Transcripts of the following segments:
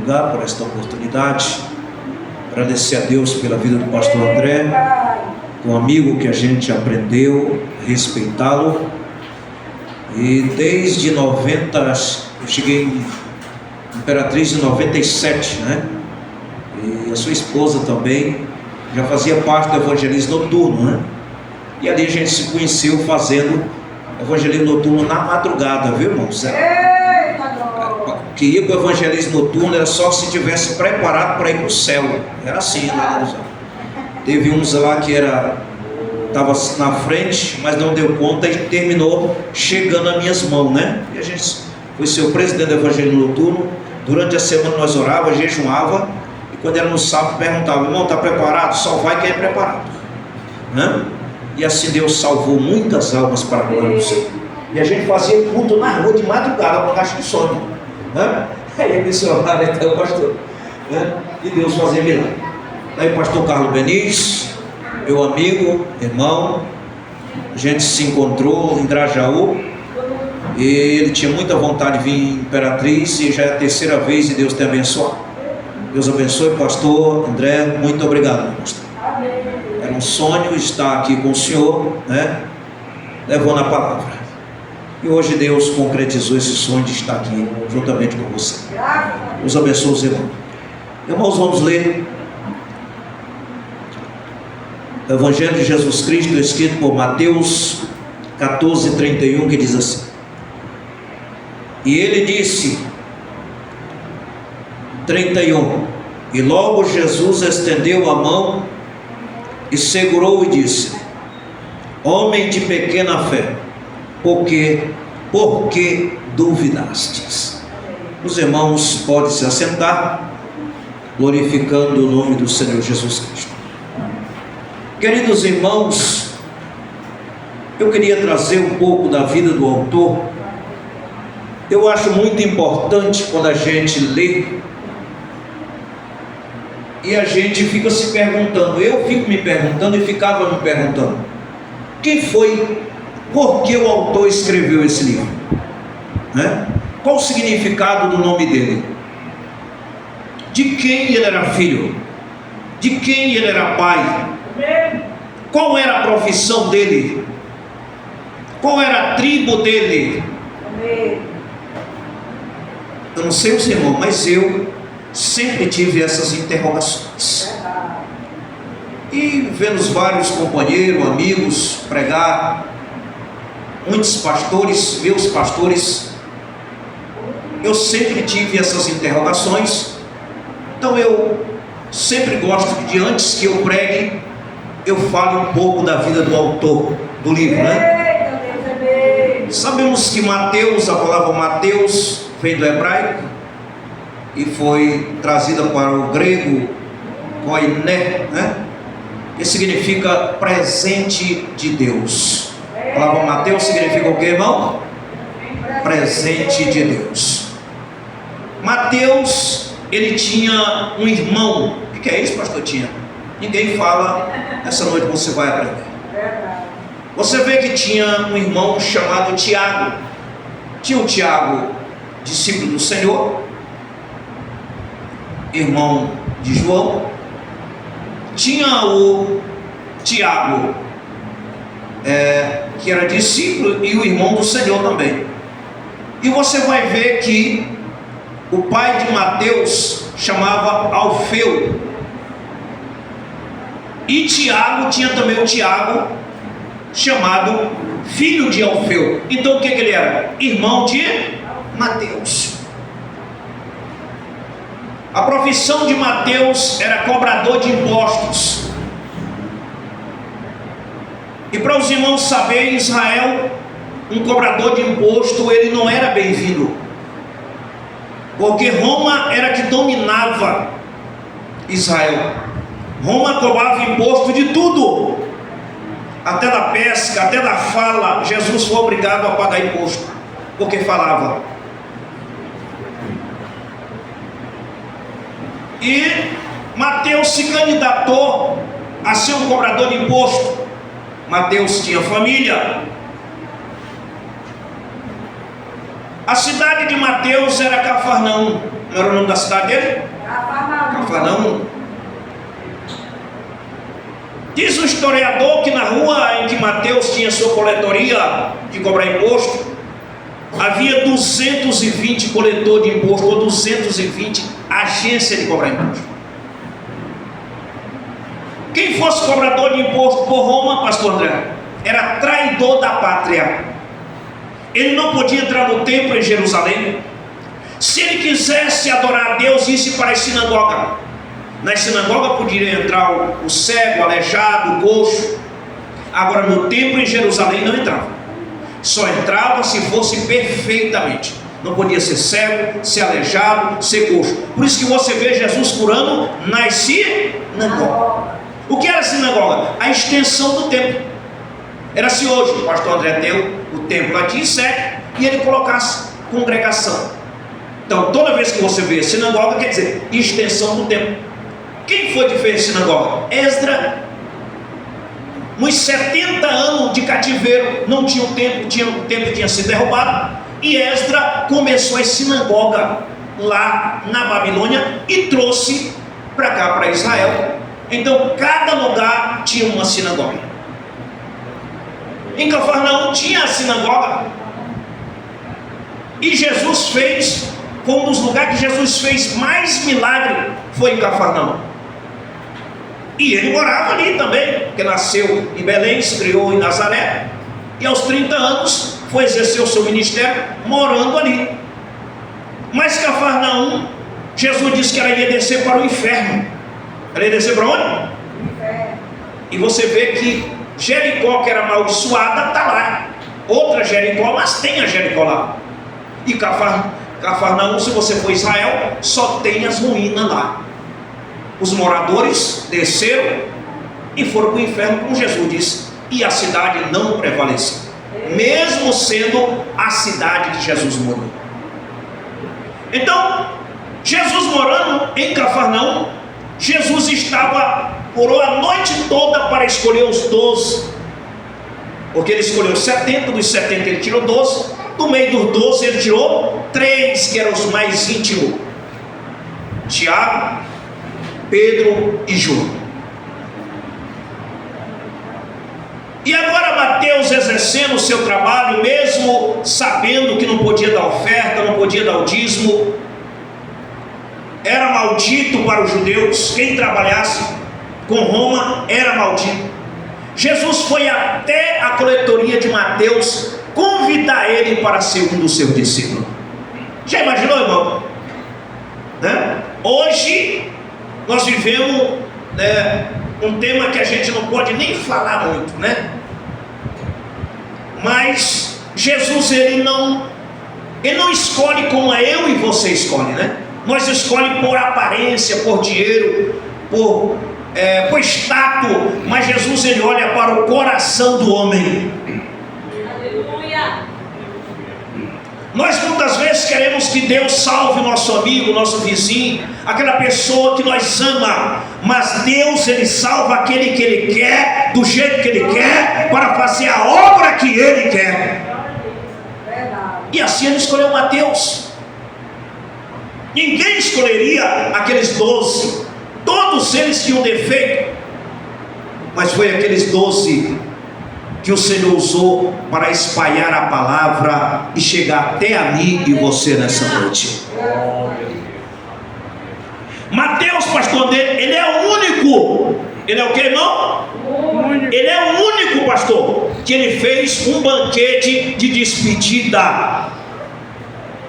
lugar, por esta oportunidade. Agradecer a Deus pela vida do pastor André, um amigo que a gente aprendeu a respeitá-lo. E desde 90, eu cheguei em Imperatriz em 97, né? E a sua esposa também já fazia parte do evangelismo noturno, né? E ali a gente se conheceu fazendo evangelismo noturno na madrugada, viu, irmãos? Que ia para o evangelismo noturno era só se tivesse preparado para ir para o céu. Era assim, né? Teve uns lá que estava na frente, mas não deu conta e terminou chegando nas minhas mãos, né? E a gente foi ser o presidente do evangelismo noturno. Durante a semana nós orávamos, jejuava, e quando era no sábado perguntava: irmão, está preparado? Só vai quem é preparado, né? E assim Deus salvou muitas almas para a glória do Senhor. E a gente fazia culto na rua de madrugada, com caixa de sono, né? Aí a missionária, então, pastor, né? E Deus fazia milagre. Aí o pastor Carlos Beniz, meu amigo, irmão, a gente se encontrou em Grajaú, e ele tinha muita vontade de vir em Imperatriz, e já é a terceira vez, e Deus te abençoe. Deus abençoe, pastor André, muito obrigado, meu pastor. Era um sonho estar aqui com o senhor, né? Levando a palavra. E hoje Deus concretizou esse sonho de estar aqui juntamente com você. Deus abençoe os irmãos. Irmãos, vamos ler o Evangelho de Jesus Cristo, escrito por Mateus 14:31, que diz assim: e ele disse, 31, e logo Jesus estendeu a mão e segurou e disse: homem de pequena fé, por que duvidastes? Os irmãos podem se assentar, glorificando o nome do Senhor Jesus Cristo. Queridos irmãos, eu queria trazer um pouco da vida do autor. Eu acho muito importante quando a gente lê e a gente fica se perguntando, eu fico me perguntando e ficava me perguntando, quem foi, por que o autor escreveu esse livro, né? Qual o significado do nome dele? De quem ele era filho? De quem ele era pai? Qual era a profissão dele? Qual era a tribo dele? Eu não sei os irmãos, mas eu sempre tive essas interrogações. E vendo vários companheiros, amigos pregar, muitos pastores, meus pastores, eu sempre tive essas interrogações. Então eu sempre gosto que antes que eu pregue, eu fale um pouco da vida do autor do livro, né? Sabemos que Mateus, a palavra Mateus vem do hebraico e foi trazida para o grego koiné, né? Que significa presente de Deus. A palavra Mateus significa o que, irmão? Presente de Deus. Mateus, ele tinha um irmão. O que é isso, pastor? Tinha? Ninguém fala. Essa noite você vai aprender. Você vê que tinha um irmão chamado Tiago. Tinha o Tiago, discípulo do Senhor, irmão de João. Tinha o Tiago, que era discípulo, e o irmão do Senhor também. E você vai ver que o pai de Mateus chamava Alfeu. E Tiago tinha também o Tiago, chamado filho de Alfeu. Então o que ele era? Irmão de Mateus. A profissão de Mateus era cobrador de impostos. E para os irmãos saberem, em Israel, um cobrador de imposto, ele não era bem-vindo, porque Roma era que dominava Israel. Roma cobrava imposto de tudo, até da pesca, até da fala. Jesus foi obrigado a pagar imposto, porque falava. E Mateus se candidatou a ser um cobrador de imposto. Mateus tinha família. A cidade de Mateus era Cafarnaum. Não era o nome da cidade dele? Cafarnaum. Diz o historiador que na rua em que Mateus tinha sua coletoria de cobrar imposto, havia 220 coletores de imposto, ou 220 agências de cobrar imposto. Quem fosse cobrador de imposto por Roma, pastor André, era traidor da pátria. Ele não podia entrar no templo em Jerusalém. Se ele quisesse adorar a Deus, ia para a sinagoga. Na sinagoga poderia entrar o cego, o aleijado, o coxo. Agora no templo em Jerusalém não entrava. Só entrava se fosse perfeitamente. Não podia ser cego, ser aleijado, ser coxo. Por isso que você vê Jesus curando nas sinagogas. O que era a sinagoga? A extensão do templo. Era se hoje o pastor André tem o templo aqui em sede e ele colocasse congregação. Então toda vez que você vê sinagoga, quer dizer extensão do templo. Quem foi que fez sinagoga? Esdra. Nos 70 anos de cativeiro não tinha o templo tinha sido derrubado, e Esdra começou a sinagoga lá na Babilônia e trouxe para cá, para Israel. Então cada lugar tinha uma sinagoga. Em Cafarnaum tinha a sinagoga, e Jesus fez, foi um dos lugares que Jesus fez mais milagre, foi em Cafarnaum. E ele morava ali também, porque nasceu em Belém, se criou em Nazaré, e aos 30 anos foi exercer o seu ministério morando ali. Mas Cafarnaum, Jesus disse que ela ia descer para o inferno. Ela ia descer para onde? E você vê que Jericó, que era amaldiçoada, está lá. Outra Jericó, mas tem a Jericó lá. E Cafarnaum, se você for Israel, só tem as ruínas lá. Os moradores desceram e foram para o inferno, como Jesus disse, e a cidade não prevaleceu, mesmo sendo a cidade que Jesus morou. Então, Jesus morando em Cafarnaum, Jesus orou a noite toda para escolher os 12, porque ele escolheu 70, dos 70 ele tirou 12, do meio dos 12 ele tirou 3 que eram os mais íntimos: Tiago, Pedro e João. E agora Mateus, exercendo o seu trabalho, mesmo sabendo que não podia dar oferta, não podia dar o dízimo, era maldito para os judeus, quem trabalhasse com Roma era maldito. Jesus foi até a coletoria de Mateus convidar ele para ser um dos seus discípulos. Já imaginou, irmão? Né? Hoje nós vivemos um tema que a gente não pode nem falar muito, né? Mas Jesus, ele não escolhe como eu e você escolhe, né? Nós escolhemos por aparência, por dinheiro, por status, mas Jesus, ele olha para o coração do homem. Aleluia. Nós muitas vezes queremos que Deus salve o nosso amigo, o nosso vizinho, aquela pessoa que nós ama, mas Deus, ele salva aquele que ele quer, do jeito que ele quer, para fazer a obra que ele quer. E assim ele escolheu Mateus. Ninguém escolheria aqueles 12, todos eles tinham defeito, mas foi aqueles 12 que o Senhor usou para espalhar a palavra e chegar até a mim e você nessa noite. Mateus, pastor dele, ele é o único. Ele é o que, irmão? Ele é o único pastor que ele fez um banquete de despedida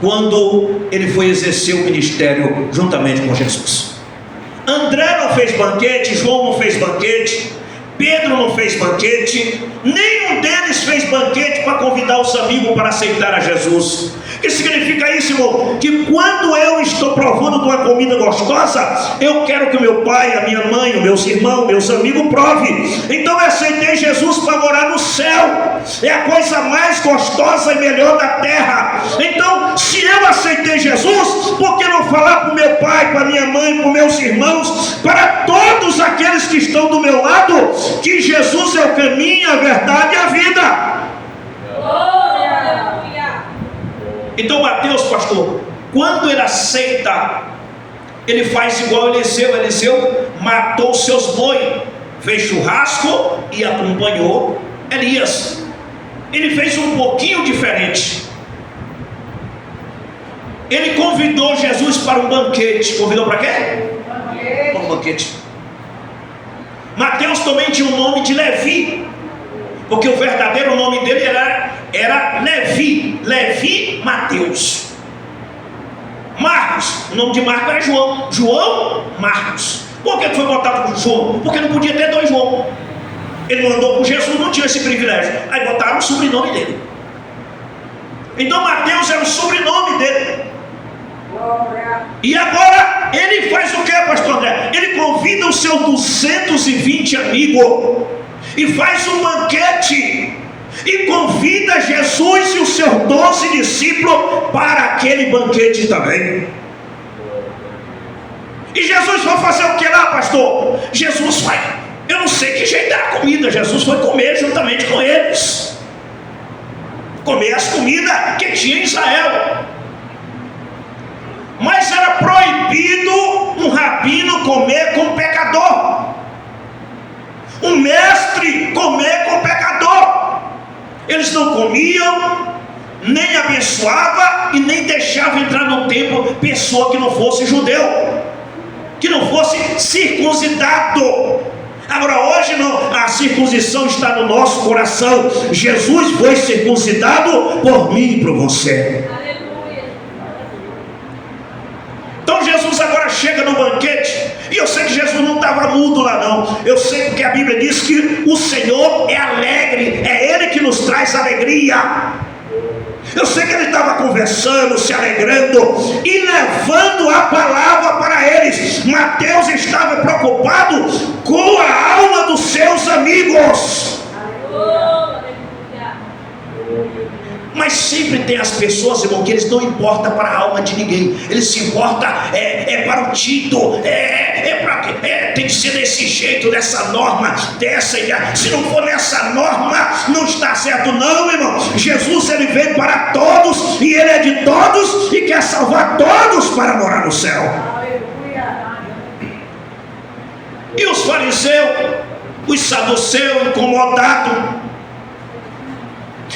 quando ele foi exercer o ministério juntamente com Jesus. André não fez banquete, João não fez banquete, Pedro não fez banquete, nenhum deles fez banquete para convidar os amigos para aceitar a Jesus. O que significa isso, irmão? Que quando eu estou provando de uma comida gostosa, eu quero que o meu pai, a minha mãe, os meus irmãos, meus amigos provem. Então eu aceitei Jesus para morar no céu. É a coisa mais gostosa e melhor da terra. Então, se eu aceitei Jesus, por que não falar para o meu pai, para a minha mãe, para os meus irmãos, para todos aqueles que estão do meu lado, que Jesus é o caminho, a verdade e a vida? Então Mateus, pastor, Quando ele aceita, ele faz igual Eliseu. Eliseu matou seus bois, fez churrasco e acompanhou Elias. Ele fez um pouquinho diferente. Ele convidou Jesus para um banquete. Convidou para quê? Para um banquete. Mateus também tinha o nome de Levi, porque o verdadeiro nome dele era Levi. Levi Mateus. Marcos, o nome de Marcos era João. João Marcos. Por que foi botado por João? Porque não podia ter dois João. Ele não andou com Jesus, não tinha esse privilégio. Aí botaram o sobrenome dele. Então Mateus era o sobrenome dele. E agora ele faz o que, pastor André? Ele convida os seus 220 amigos e faz um banquete. E convida Jesus e os seus 12 discípulos para aquele banquete também. E Jesus foi fazer o que lá, pastor? Jesus vai, eu não sei que jeito era a comida. Jesus foi comer juntamente com eles, comer as comidas que tinha em Israel. Mas era proibido um rabino comer com pecador, um mestre comer com pecador. Eles não comiam, nem abençoava e nem deixava entrar no templo pessoa que não fosse judeu, que não fosse circuncidado. Agora hoje não, a circuncisão está no nosso coração. Jesus foi circuncidado por mim e por você. Então Jesus agora chega no banquete. E eu sei que Jesus não estava mudo lá não. Eu sei porque a Bíblia diz que o Senhor é alegre. É Ele que nos traz alegria. Eu sei que ele estava conversando, se alegrando e levando a palavra para eles. Mateus estava preocupado com a alma dos seus amigos. Mas sempre tem as pessoas, irmão, que eles não importam para a alma de ninguém. Eles se importam para o título, tem que ser desse jeito, dessa norma, dessa ideia. Se não for nessa norma, não está certo não, irmão. Jesus, ele veio para todos e ele é de todos e quer salvar todos para morar no céu. E os fariseus, os saduceus, incomodados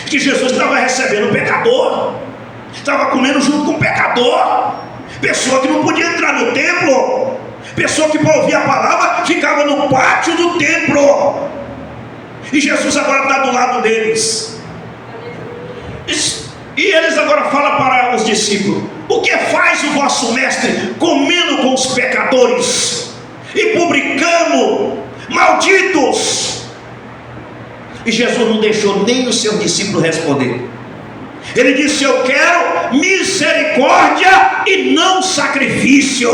que Jesus estava recebendo pecador, estava comendo junto com pecador, pessoa que não podia entrar no templo, pessoa que para ouvir a palavra ficava no pátio do templo. E Jesus agora está do lado deles. E eles agora falam para os discípulos: o que faz o vosso mestre comendo com os pecadores e publicanos, malditos? E Jesus não deixou nem os seus discípulos responder. Ele disse: eu quero misericórdia e não sacrifício.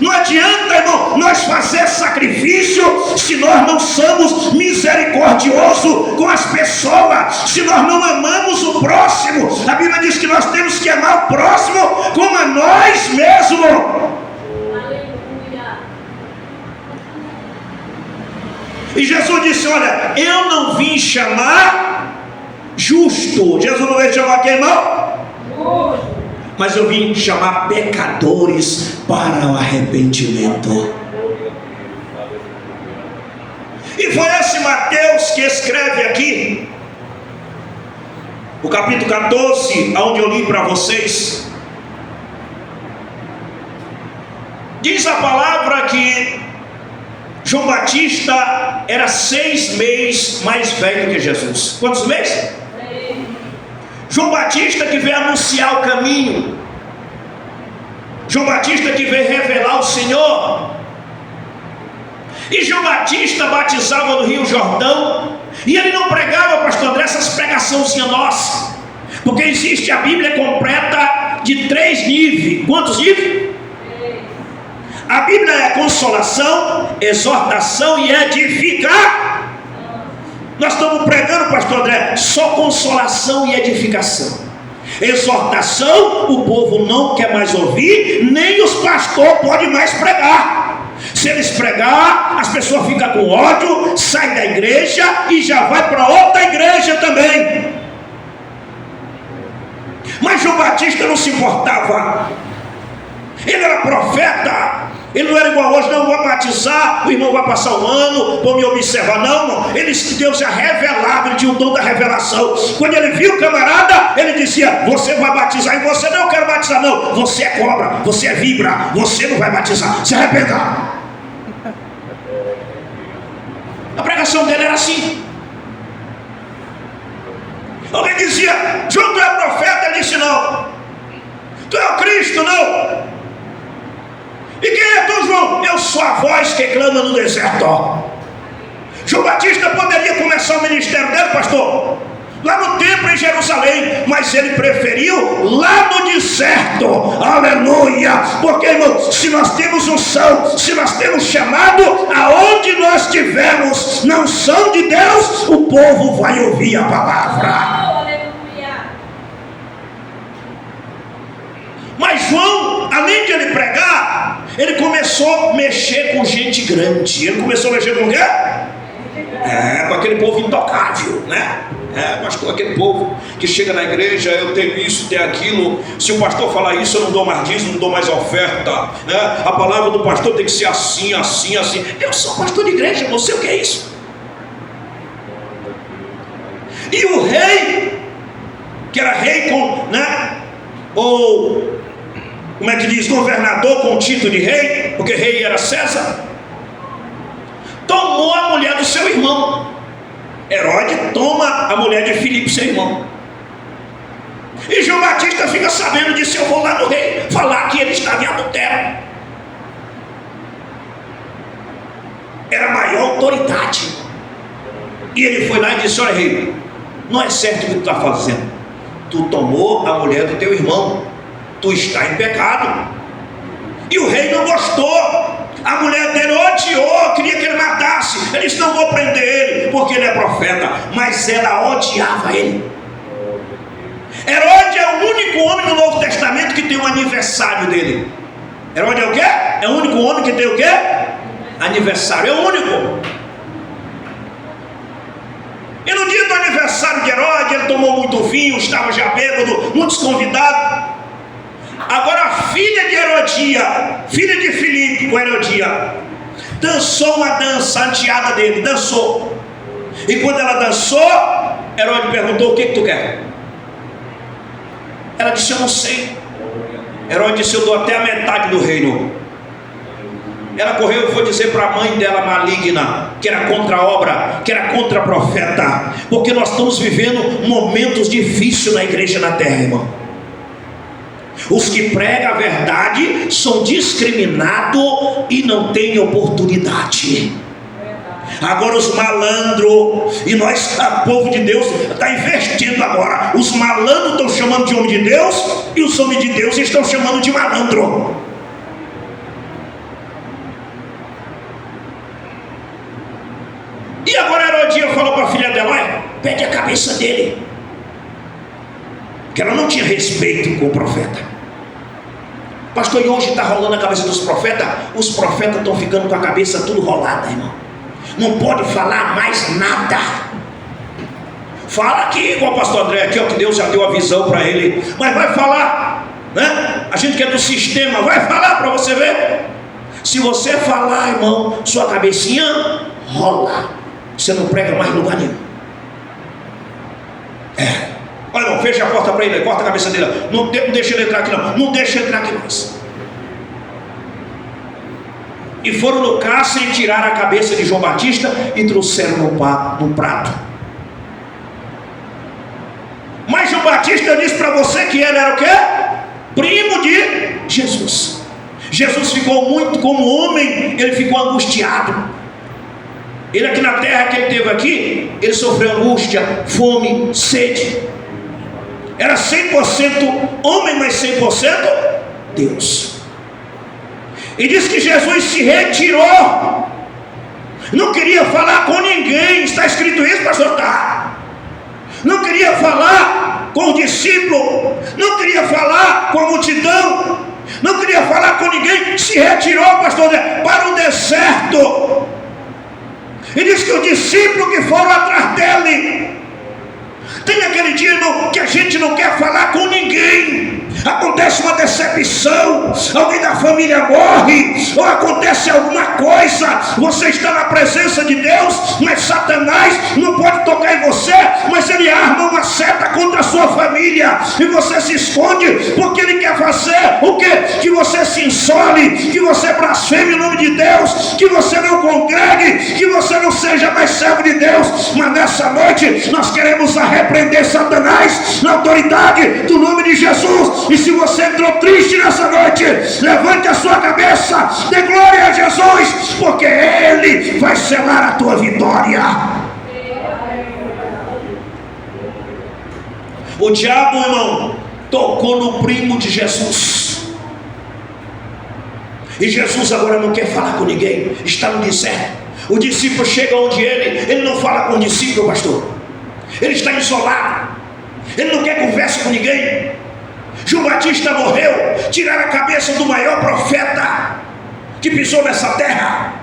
Não adianta, irmão, nós fazer sacrifício se nós não somos misericordiosos com as pessoas, se nós não amamos o próximo. A Bíblia diz que nós temos que amar o próximo como a nós mesmos. E Jesus disse: olha, eu não vim chamar justo. Jesus não veio chamar quem, irmão? Justo. Mas eu vim chamar pecadores para o arrependimento. E foi esse Mateus que escreve aqui, o capítulo 14, onde eu li para vocês. Diz a palavra que João Batista era 6 meses mais velho que Jesus. Quantos meses? João Batista que veio anunciar o caminho. João Batista que veio revelar o Senhor. E João Batista batizava no Rio Jordão. E ele não pregava, pastor André, essas pregaçãozinhas nossas. Porque existe a Bíblia completa de 3 níveis. Quantos níveis? A Bíblia é consolação, exortação e edificar. Nós estamos pregando, pastor André, só consolação e edificação. Exortação, o povo não quer mais ouvir, nem os pastores podem mais pregar. Se eles pregar, as pessoas ficam com ódio, saem da igreja e já vai para outra igreja também. Mas João Batista não se importava. Ele era profeta. Ele não era igual hoje, não vou batizar, o irmão vai passar um ano, vou me observar, não. Deus já revelava, ele tinha o dom da revelação. Quando ele viu o camarada, ele dizia: você vai batizar, e você: não, eu quero batizar, não. Você é cobra, você é vibra, você não vai batizar, se arrependa. A pregação dele era assim. Alguém dizia: João, tu é profeta? Ele disse: não. Tu é o Cristo? Não. E quem é tu, João? Eu sou a voz que clama no deserto. João Batista poderia começar o ministério dele, pastor, lá no templo em Jerusalém, mas ele preferiu lá no deserto. Aleluia! Porque, irmão, se nós temos unção, se nós temos chamado, aonde nós tivermos na unção de Deus, o povo vai ouvir a palavra. Mas João, além de ele pregar, ele começou a mexer com gente grande. Ele começou a mexer com o quê? Com aquele povo intocável, né? Pastor, aquele povo que chega na igreja: eu tenho isso, tenho aquilo. Se o pastor falar isso, eu não dou mais dízimo, não dou mais oferta, né? A palavra do pastor tem que ser assim, assim, assim. Eu sou pastor de igreja, não sei o que é isso. E o rei, que era rei com, né? Ou, como é que diz, governador com título de rei, porque rei era César, tomou a mulher do seu irmão. Herodes toma a mulher de Filipe, seu irmão. E João Batista fica sabendo disso. Eu vou lá no rei falar que ele estava em adultério. Era a maior autoridade. E ele foi lá e disse: olha, rei, não é certo o que tu está fazendo. Tu tomou a mulher do teu irmão, tu está em pecado. E o rei não gostou. A mulher dele odiou, queria que ele matasse. Ele disse: não vou prender ele, porque ele é profeta. Mas ela odiava ele. Herodes é o único homem no Novo Testamento que tem um aniversário dele. Herodes é o quê? É o único homem que tem o quê? Aniversário, é o único. E no dia do aniversário de Herodes, ele tomou muito vinho, estava já bêbado, muitos convidados. Agora a filha de Herodia, filha de Filipe com Herodia, dançou uma dança, a enteada dele dançou. E quando ela dançou, Herodes perguntou: o que tu quer? Ela disse: eu não sei. Herodes disse: eu dou até a metade do reino. Ela correu e foi dizer para a mãe dela, maligna, que era contra a obra, que era contra a profeta. Porque nós estamos vivendo momentos difíceis na igreja na terra, irmão. Os que pregam a verdade são discriminados e não têm oportunidade. Agora os malandros, e nós, o povo de Deus, está investindo agora. Os malandros estão chamando de homem de Deus, e os homens de Deus estão chamando de malandro. E agora Herodinha falou para a filha dela: olha, pede a cabeça dele. Que ela não tinha respeito com o profeta. Pastor, e hoje está rolando a cabeça dos profetas. Os profetas estão ficando com a cabeça tudo rolada, irmão. Não pode falar mais nada. Fala aqui, igual o pastor André, aqui, ó, que Deus já deu a visão para ele. Mas vai falar, né? A gente que é do sistema, vai falar para você ver. Se você falar, irmão, sua cabecinha rola. Você não prega mais em lugar nenhum. Olha, irmão, fecha a porta para ele, corta a cabeça dele. Não deixa ele entrar aqui, não. Não deixa ele entrar aqui mais. E foram no cárcere e tiraram a cabeça de João Batista e trouxeram no prato. Mas João Batista disse para você que ele era o quê? Primo de Jesus. Jesus ficou muito como homem, ele ficou angustiado. Ele aqui na terra que ele teve aqui, ele sofreu angústia, fome, sede. Era 100% homem, mas 100% Deus. E diz que Jesus se retirou. Não queria falar com ninguém. Está escrito isso, pastor? Tá. Não queria falar com o discípulo. Não queria falar com a multidão. Não queria falar com ninguém. Se retirou, pastor, para o deserto. E diz que os discípulos que foram atrás dele Tem aquele dia, irmão, que a gente não quer falar com ninguém. Acontece uma decepção, alguém da família morre, ou acontece alguma coisa, você está na presença de Deus, mas Satanás não pode tocar em você, mas ele arma uma seta contra a sua família, e você se esconde, porque ele quer fazer o quê? Que você se insole, que você blasfeme o nome de Deus, que você não congregue, que você não seja mais servo de Deus. Mas nessa noite nós queremos repreender Satanás na autoridade do nome de Jesus. E se você entrou triste nessa noite, levante a sua cabeça, dê glória a Jesus, porque Ele vai selar a tua vitória. O diabo, irmão, tocou no primo de Jesus, e Jesus agora não quer falar com ninguém, está no deserto. O discípulo chega onde ele não fala com o discípulo, pastor, ele está isolado, ele não quer conversa com ninguém. João Batista morreu, tiraram a cabeça do maior profeta que pisou nessa terra.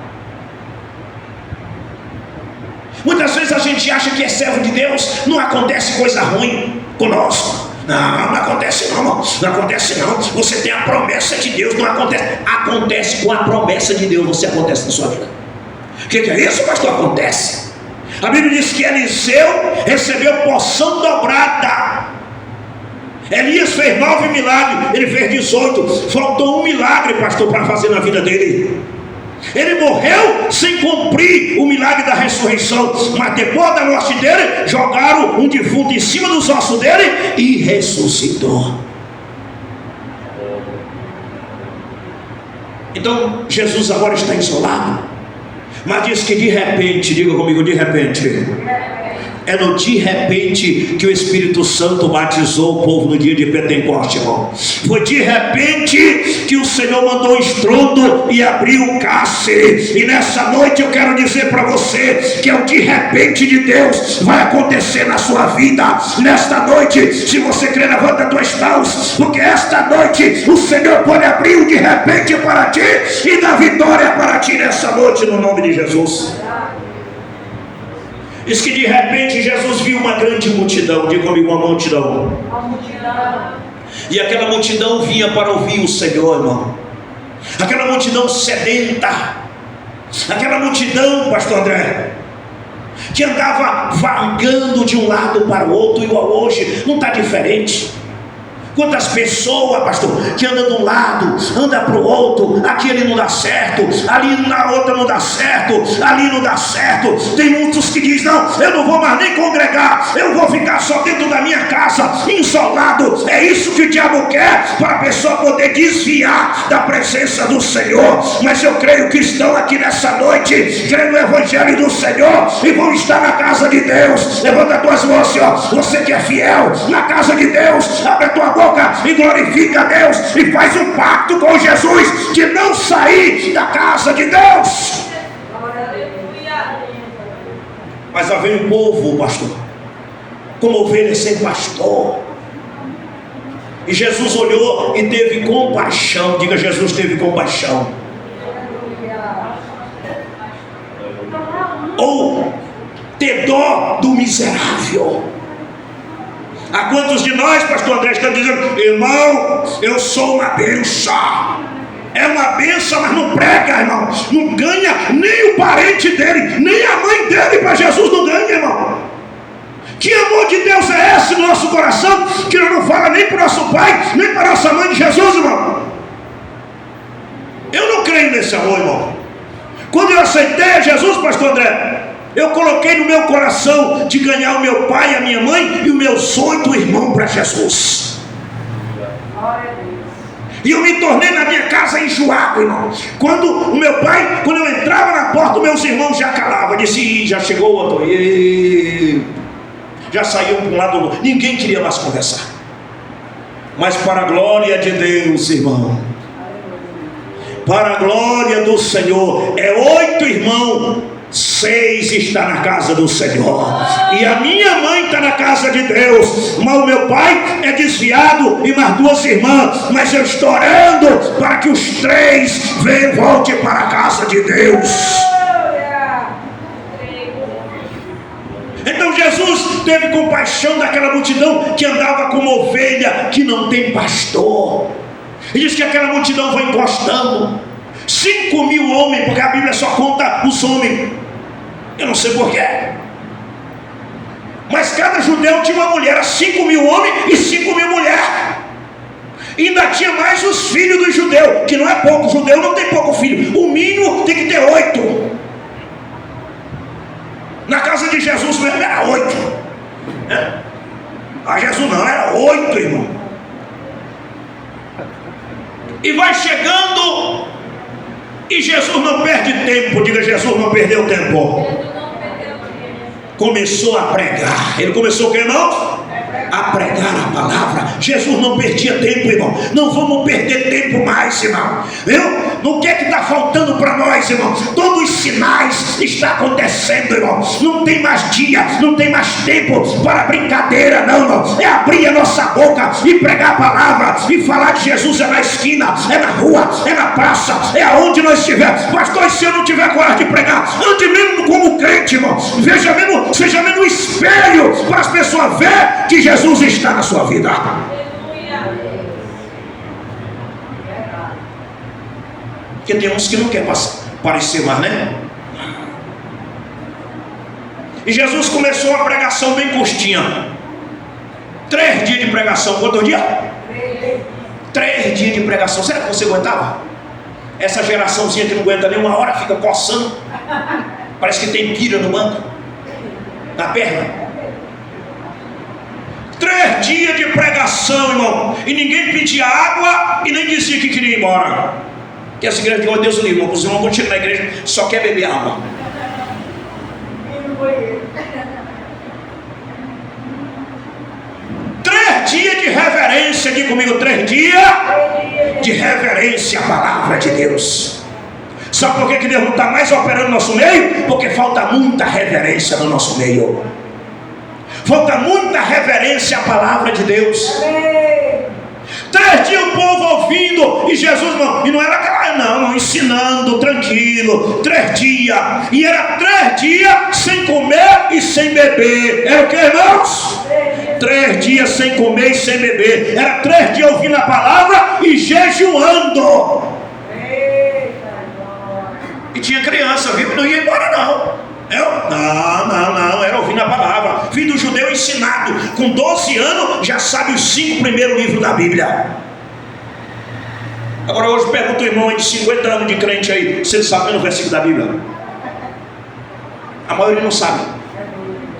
Muitas vezes a gente acha que é servo de Deus, não acontece coisa ruim conosco. Não acontece não, irmão. Não acontece não. Você tem a promessa de Deus, não acontece. Acontece com a promessa de Deus, você acontece na sua vida. O que é isso, pastor? Acontece. A Bíblia diz que Eliseu recebeu porção dobrada. Elias fez 9 milagres, ele fez 18. Faltou um milagre, pastor, para fazer na vida dele. Ele morreu sem cumprir o milagre da ressurreição, mas depois da morte dele, jogaram um defunto em cima dos ossos dele e ressuscitou. Então Jesus agora está isolado, mas diz que de repente, diga comigo, de repente, é no de repente que o Espírito Santo batizou o povo no dia de Pentecostes, irmão. Foi de repente que o Senhor mandou um estrondo e abriu o cárcere. E nessa noite eu quero dizer para você que é o de repente de Deus vai acontecer na sua vida. Nesta noite, se você crê, levanta as tuas mãos, porque esta noite o Senhor pode abrir o de repente para ti e dar vitória para ti nessa noite, no nome de Jesus. Diz que de repente Jesus viu uma grande multidão. Diga comigo, uma multidão. E aquela multidão vinha para ouvir o Senhor, irmão. Aquela multidão sedenta. Aquela multidão, pastor André, que andava vagando de um lado para o outro. E hoje não está diferente. Quantas pessoas, pastor, que andam de um lado, anda para o outro, aqui ele não dá certo, ali na outra não dá certo, ali não dá certo. Tem muitos que dizem, não, eu não vou mais nem congregar, eu vou ficar só dentro da minha casa, isolado. É isso que o diabo quer, para a pessoa poder desviar da presença do Senhor. Mas eu creio que estão aqui nessa noite, crendo no Evangelho do Senhor, e vão estar na casa de Deus. Levanta as tuas mãos, Senhor, você que é fiel na casa de Deus, abre a tua boca e glorifica a Deus e faz um pacto com Jesus de não sair da casa de Deus. Mas havia um povo, pastor, como ovelha sem pastor, e Jesus olhou e teve compaixão. Diga, Jesus teve compaixão. Ou ter dó do miserável. Há quantos de nós, pastor André, estão dizendo, irmão, eu sou uma benção. É uma benção, mas não prega, irmão. Não ganha nem o parente dele, nem a mãe dele para Jesus não ganha, irmão. Que amor de Deus é esse no nosso coração, que não fala nem para o nosso pai, nem para a nossa mãe de Jesus, irmão? Eu não creio nesse amor, irmão. Quando eu aceitei Jesus, pastor André, eu coloquei no meu coração de ganhar o meu pai, a minha mãe e os meus 8 irmãos para Jesus. E eu me tornei na minha casa enjoado, irmão. Quando eu entrava na porta, meus irmãos já calavam. Disse, já chegou outro. Já saiu para um lado, ninguém queria mais conversar. Mas para a glória de Deus, irmão, para a glória do Senhor, é 8 irmãos, 6 está na casa do Senhor, e a minha mãe está na casa de Deus, mas o meu pai é desviado e mais 2 irmãs, mas eu estou orando para que os 3 voltem para a casa de Deus. Então Jesus teve compaixão daquela multidão que andava como ovelha que não tem pastor. E diz que aquela multidão foi encostando. 5.000 homens, porque a Bíblia só conta os homens. Eu não sei porquê. Mas cada judeu tinha uma mulher. Era 5.000 homens e 5.000 mulheres. E ainda tinha mais os filhos dos judeus, que não é pouco. O judeu não tem pouco filho. O mínimo tem que ter 8. Na casa de Jesus mesmo era 8. A Jesus não, era 8, irmão. E vai chegando, e Jesus não perde tempo. Diga, Jesus não perdeu tempo. Começou a pregar. Ele começou o que, irmão? A pregar a palavra. Jesus não perdia tempo, irmão. Não vamos perder tempo mais, irmão. Viu? O que é que está faltando para nós, irmão? Todos os sinais estão acontecendo, irmão. Não tem mais dia, não tem mais tempo para brincadeira, não, irmão. É abrir a nossa boca e pregar a palavra e falar de Jesus. É na esquina, é na rua, é na praça, é aonde nós estivermos. Pastor, se eu não tiver coragem de pregar, ande mesmo como crente, irmão. Veja mesmo, seja mesmo um espelho para as pessoas verem que Jesus está na sua vida. Porque tem uns que não querem parecer mais, né? E Jesus começou a pregação bem curtinha. 3 dias de pregação. Quantos dias? 3 dias de pregação. Será que você aguentava? Essa geraçãozinha que não aguenta nem uma hora, fica coçando. Parece que tem pira no banco, na perna. 3 dias de pregação, irmão. E ninguém pedia água e nem dizia que queria ir embora. Que essa igreja de hoje, Deus o livre, irmão. Os irmãos vão chegar na igreja, só quer beber água. 3 dias de reverência. Diga comigo, 3 dias de reverência à palavra de Deus. Sabe por que Deus não está mais operando no nosso meio? Porque falta muita reverência no nosso meio. Falta muita reverência à palavra de Deus. 3 dias o povo ouvindo, e Jesus não, e não era aquela, não, ensinando, tranquilo. 3 dias, e era 3 dias sem comer e sem beber. Era o que, irmãos? 3 dias sem comer e sem beber. Era 3 dias ouvindo a palavra e jejuando. E tinha criança, viu? Não ia embora, não. Não, era ouvindo a palavra. Filho do judeu ensinado, com 12 anos já sabe os 5 primeiros livros da Bíblia. Agora hoje pergunta o irmão aí de 50 anos de crente aí, você sabe o versículo da Bíblia? A maioria não sabe.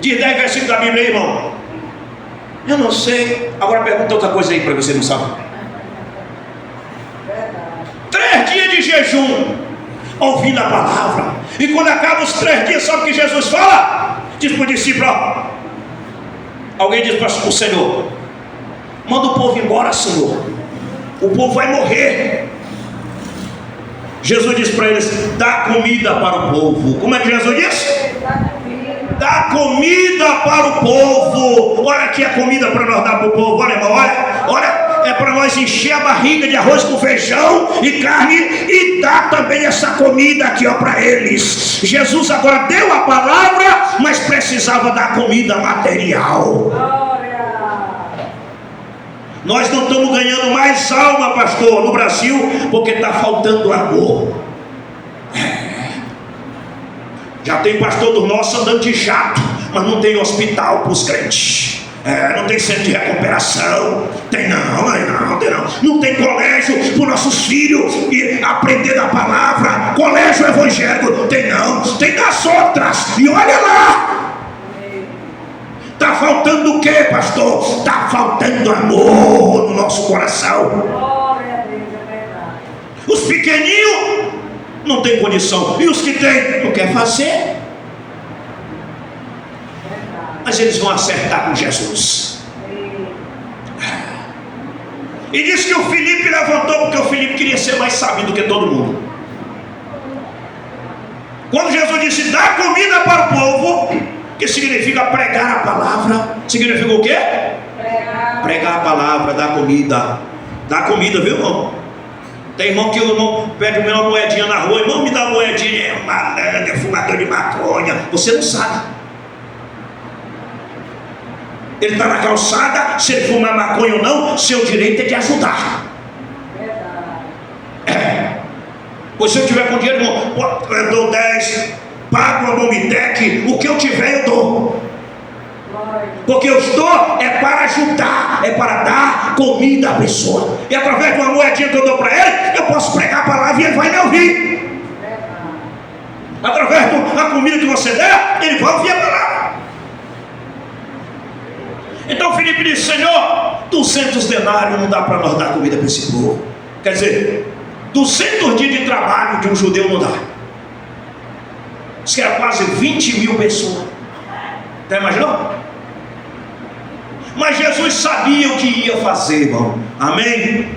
Diz 10 versículos da Bíblia aí, irmão. Eu não sei. Agora pergunta outra coisa aí para você não sabe. 3 dias de jejum, ouvindo a palavra. E quando acaba os 3 dias, sabe o que Jesus fala? Diz para o discípulo: alguém diz para o Senhor: manda o povo embora, Senhor, o povo vai morrer. Jesus diz para eles: dá comida para o povo. Como é que Jesus disse? Dá comida para o povo. Olha aqui a comida para nós dar para o povo. Olha, irmão, olha. É para nós encher a barriga de arroz com feijão e carne e dar também essa comida aqui, ó, para eles. Jesus agora deu a palavra, mas precisava dar comida material. Nós não estamos ganhando mais alma, pastor, no Brasil, porque está faltando amor. Já tem pastor do nosso andando de jato, mas não tem hospital para os crentes. Não tem centro de recuperação. Tem não tem colégio para os nossos filhos e aprender da palavra. Colégio evangélico, tem das outras. E olha lá, está faltando o que, pastor? Está faltando amor no nosso coração. Os pequeninhos não tem condição, e os que tem não quer fazer. Mas eles vão acertar com Jesus. E diz que o Filipe levantou, porque o Filipe queria ser mais sábio do que todo mundo. Quando Jesus disse: dá comida para o povo, que significa pregar a palavra, significa o quê? Pregar a palavra, dar comida. Dá comida, viu, irmão? Tem irmão que o irmão pede uma moedinha na rua: irmão, me dá uma moedinha. É um malandro, é fumador de maconha. Você não sabe. Ele está na calçada, se ele fumar maconha ou não, seu direito é de ajudar. Pois se eu tiver com dinheiro, irmão, eu dou 10, pago uma Bombitec, o que eu tiver eu dou. Porque eu estou é para ajudar, é para dar comida à pessoa. E através de uma moedinha que eu dou para ele, eu posso pregar a palavra e ele vai me ouvir. Através da comida que você der, ele vai ouvir a palavra. Então Filipe disse: Senhor, 200 denários não dá para nós dar comida para esse povo. Quer dizer, 200 dias de trabalho de um judeu não dá. Isso que era quase 20 mil pessoas. Até imaginou? Mas Jesus sabia o que ia fazer, irmão. Amém?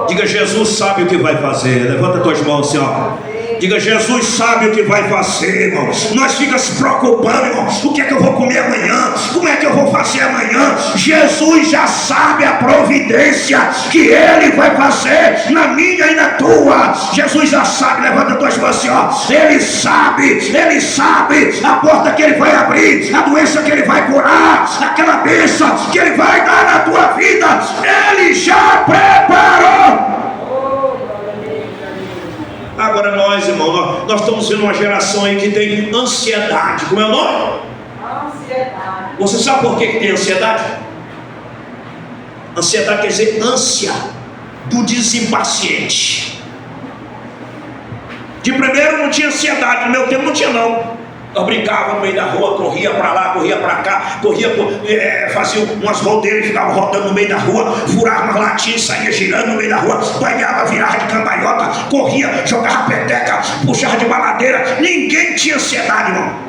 Diga: Jesus sabe o que vai fazer. Levanta tuas mãos assim, ó. Diga: Jesus sabe o que vai fazer, irmão. Nós ficamos se preocupando, irmão. O que é que eu vou comer amanhã? Como é que eu vou fazer amanhã? Jesus já sabe a providência que Ele vai fazer na minha e na tua. Jesus já sabe. Levanta tuas mãos assim, ó. Ele sabe a porta que Ele vai abrir, a doença que Ele vai curar, aquela bênção que Ele vai dar na tua vida. Ele já preparou. Agora nós, irmão, nós estamos vendo uma geração aí que tem ansiedade. Como é o nome? Ansiedade. Você sabe por que tem ansiedade? Ansiedade quer dizer ânsia do desimpaciente. De primeiro não tinha ansiedade, no meu tempo não tinha não. Eu brincava no meio da rua, corria para lá, corria para cá, fazia umas rodeiras, ficava rodando no meio da rua, furava umas latinhas, saía girando no meio da rua, banhava, virava de cambalhota, corria, jogava peteca, puxava de baladeira. Ninguém tinha ansiedade, irmão.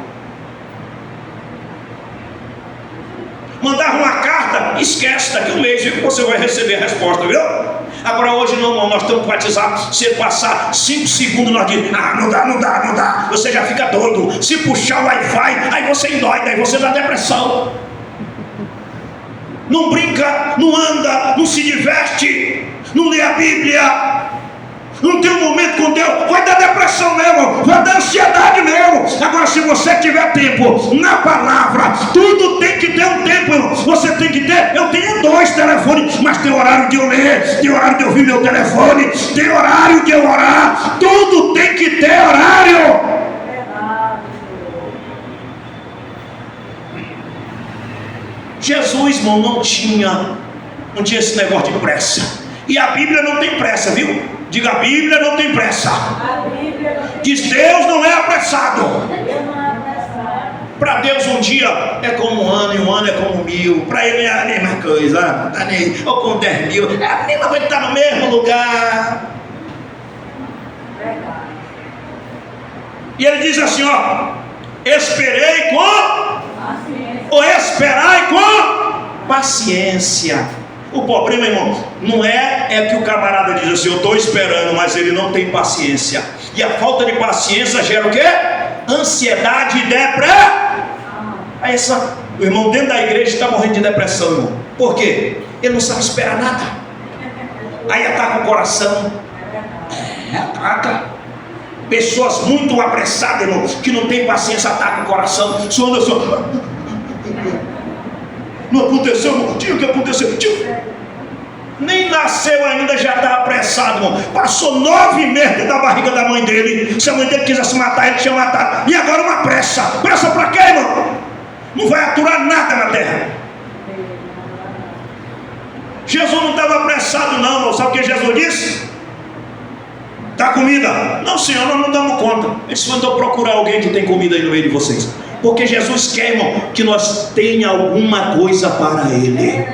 Mandava uma carta, esquece, daqui um mês você vai receber a resposta, viu? Agora hoje não, irmão, nós estamos batizados. Se passar 5 segundos, nós dizemos: não dá. Você já fica doido. Se puxar o Wi-Fi, aí você endoida, aí você dá depressão. Não brinca, não anda, não se diverte, não lê a Bíblia, não tem um momento com Deus, vai dar depressão mesmo, vai dar ansiedade mesmo. Agora, se você tiver tempo na palavra, tudo tem que ter um tempo, irmão. Você tem que ter, eu tenho 2 telefones, mas tem horário de eu ler, tem horário de eu ouvir meu telefone, tem horário de eu orar, tudo tem que ter horário. Jesus, irmão, não tinha esse negócio de pressa. E a Bíblia não tem pressa, viu? Diga: a Bíblia não tem pressa. Diz: Deus não é apressado. Para Deus um dia é como um ano, e um ano é como 1000. Para Ele é a mesma coisa. Ou com 10 mil, é a mesma coisa, está no mesmo lugar. E Ele diz assim, ó: esperei com paciência. Ou esperai com paciência. O problema, irmão, não é que o camarada diz assim: eu estou esperando, mas ele não tem paciência. E a falta de paciência gera o quê? Ansiedade e depressão. Aí o irmão dentro da igreja está morrendo de depressão, irmão. Por quê? Ele não sabe esperar nada. Aí ataca o coração. Ataca. Pessoas muito apressadas, irmão, que não tem paciência, atacam o coração. Só anda só. Não aconteceu, irmão. Tio, o que aconteceu? Tio, nem nasceu ainda, já está apressado, irmão. Passou 9 meses da barriga da mãe dele. Se a mãe dele quisesse matar, ele tinha matado. E agora uma pressa. Pressa para quê, irmão? Não vai aturar nada na terra. Jesus não estava apressado não, irmão. Sabe o que Jesus disse? Dá comida? Não, Senhor, nós não damos conta. Eles mandou procurar alguém que tem comida aí no meio de vocês. Porque Jesus quer, irmão, que nós tenha alguma coisa para Ele.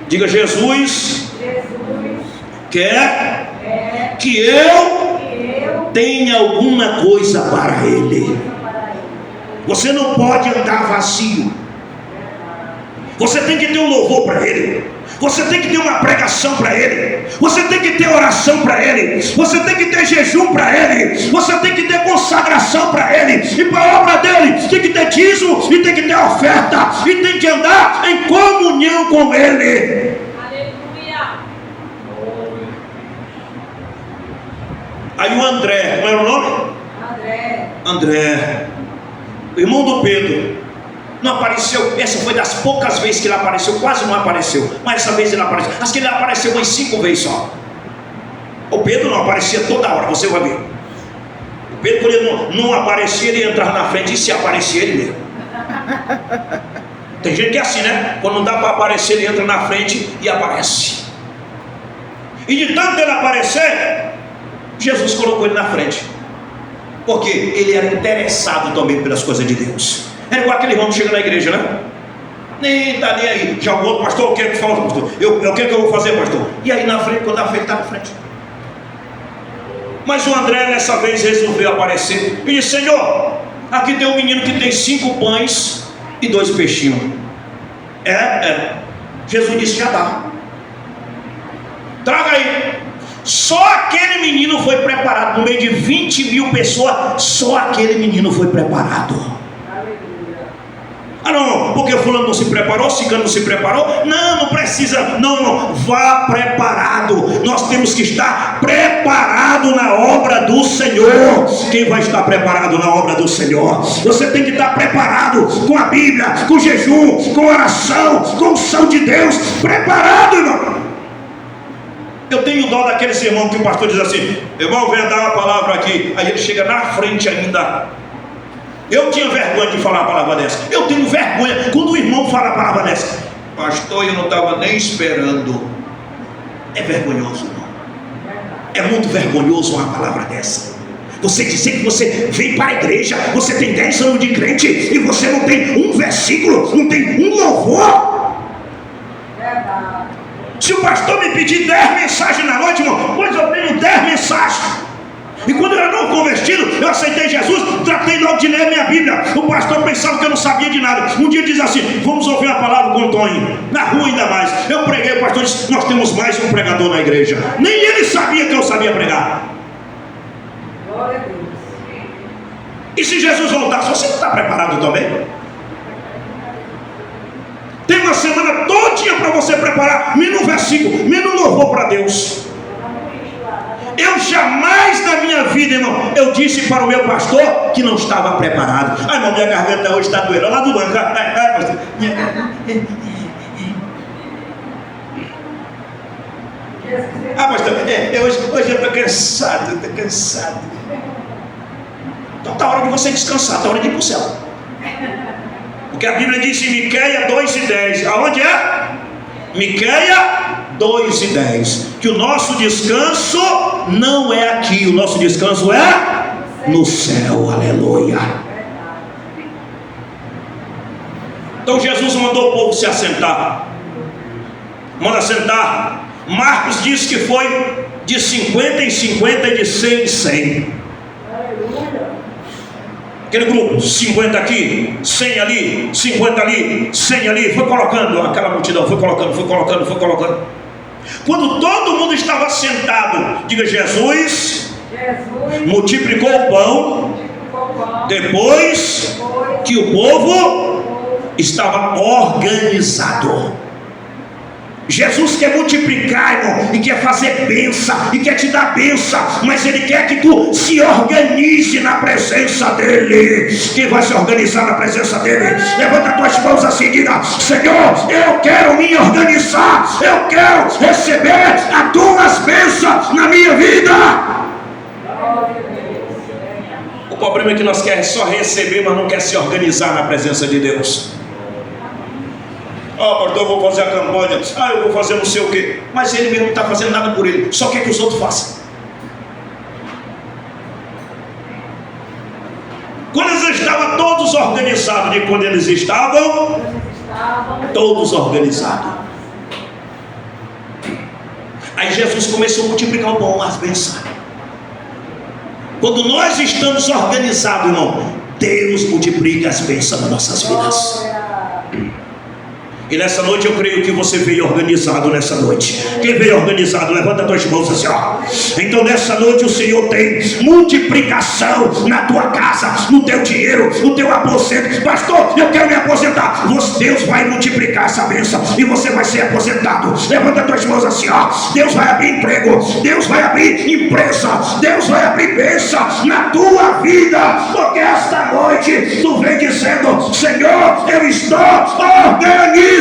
Diga: Jesus quer que eu tenha alguma coisa para Ele. Você não pode andar vazio. Você tem que ter um louvor para Ele. Você tem que ter uma pregação para Ele. Você tem que ter oração para Ele. Você tem que ter jejum para Ele. Você tem que ter consagração para Ele. E para a obra dele tem que ter dízimo, e tem que ter oferta, e tem que andar em comunhão com Ele. Aleluia. Aí o André, como era o nome? André, o irmão do Pedro. Não apareceu, essa foi das poucas vezes que ele apareceu, quase não apareceu, mas essa vez ele apareceu. Acho que ele apareceu umas 5 vezes só. O Pedro não aparecia toda hora, você vai ver. O Pedro, quando ele não aparecia, ele entrava na frente, e se aparecia ele mesmo. Tem gente que é assim, né? Quando não dá para aparecer, ele entra na frente e aparece. E de tanto ele aparecer, Jesus colocou ele na frente, porque ele era interessado também pelas coisas de Deus. Era igual aquele irmão que chega na igreja, né? Nem está nem aí. Já o outro, pastor, o que é que fala, pastor? O que é que eu vou fazer, pastor? E aí na frente, quando a frente está na frente. Mas o André dessa vez resolveu aparecer e disse: Senhor, aqui tem um menino que tem 5 pães e 2 peixinhos. Jesus disse: já dá. Traga aí. Só aquele menino foi preparado. No meio de 20 mil pessoas, só aquele menino foi preparado. Ah, não, porque fulano não se preparou, ciclano não se preparou. Não precisa, não, vá preparado. Nós temos que estar preparado na obra do Senhor. Quem vai estar preparado na obra do Senhor? Você tem que estar preparado com a Bíblia, com jejum, com oração, com unção de Deus. Preparado, irmão. Eu tenho dó daqueles irmãos que o pastor diz assim: irmão, venha dar uma palavra aqui. Aí ele chega na frente ainda. Eu tinha vergonha de falar a palavra dessa. Eu tenho vergonha quando o irmão fala a palavra dessa. Pastor, eu não estava nem esperando. É vergonhoso, irmão. É muito vergonhoso uma palavra dessa. Você dizer que você vem para a igreja, você tem 10 anos de crente e você não tem um versículo, não tem um louvor. Se o pastor me pedir 10 mensagens na noite, irmão, pois eu tenho 10 mensagens. E quando eu era não convertido, eu aceitei Jesus, tratei logo de ler minha Bíblia. O pastor pensava que eu não sabia de nada. Um dia diz assim: vamos ouvir a palavra com o Tonho, na rua ainda mais. Eu preguei, o pastor disse: nós temos mais um pregador na igreja. Nem ele sabia que eu sabia pregar. Glória a Deus. E se Jesus voltasse, você não está preparado também? Tem uma semana todinha para você preparar, menos um versículo, menos um louvor para Deus. Eu jamais na minha vida, irmão, eu disse para o meu pastor que não estava preparado. Ai, irmão, minha garganta hoje está doendo. Lá do banco. Pastor. Pastor, hoje eu estou cansado, Então está hora de você descansar, está hora de ir para o céu. Porque a Bíblia diz em Miqueias 2:10. Aonde é? Miqueias 2:10, que o nosso descanso não é aqui, o nosso descanso é no céu. Aleluia. Então Jesus mandou o povo se assentar. Manda sentar. Marcos diz que foi de 50 em 50 e de 100 em 100. Aquele grupo, 50 aqui, 100 ali, 50 ali, 100 ali, foi colocando, aquela multidão foi colocando. Quando todo mundo estava sentado, diga: Jesus multiplicou o pão, depois que o povo estava organizado. Jesus quer multiplicar, irmão, e quer fazer bênção, e quer te dar bênção, mas Ele quer que tu se organize na presença dEle. Quem vai se organizar na presença dEle? Levanta tuas mãos assim e diga: Senhor, eu quero me organizar, eu quero receber as tuas bênçãos na minha vida. O problema é que nós queremos só receber, mas não quer se organizar na presença de Deus. Pastor, eu vou fazer a campanha, eu vou fazer não sei o que, mas ele mesmo não está fazendo nada por ele, só quer que os outros façam. Quando eles estavam todos organizados, de quando eles estavam todos organizados, aí Jesus começou a multiplicar o pão, as bênçãos. Quando nós estamos organizados, irmão, Deus multiplica as bênçãos nas nossas vidas. E nessa noite eu creio que você veio organizado nessa noite. Quem veio organizado, levanta as tuas mãos assim, ó. Então nessa noite o Senhor tem multiplicação na tua casa, no teu dinheiro, no teu aposento. Pastor, eu quero me aposentar. Deus vai multiplicar essa bênção e você vai ser aposentado. Levanta as tuas mãos assim, ó. Deus vai abrir emprego, Deus vai abrir empresa, Deus vai abrir bênção na tua vida. Porque esta noite tu vem dizendo: Senhor, eu estou organizado.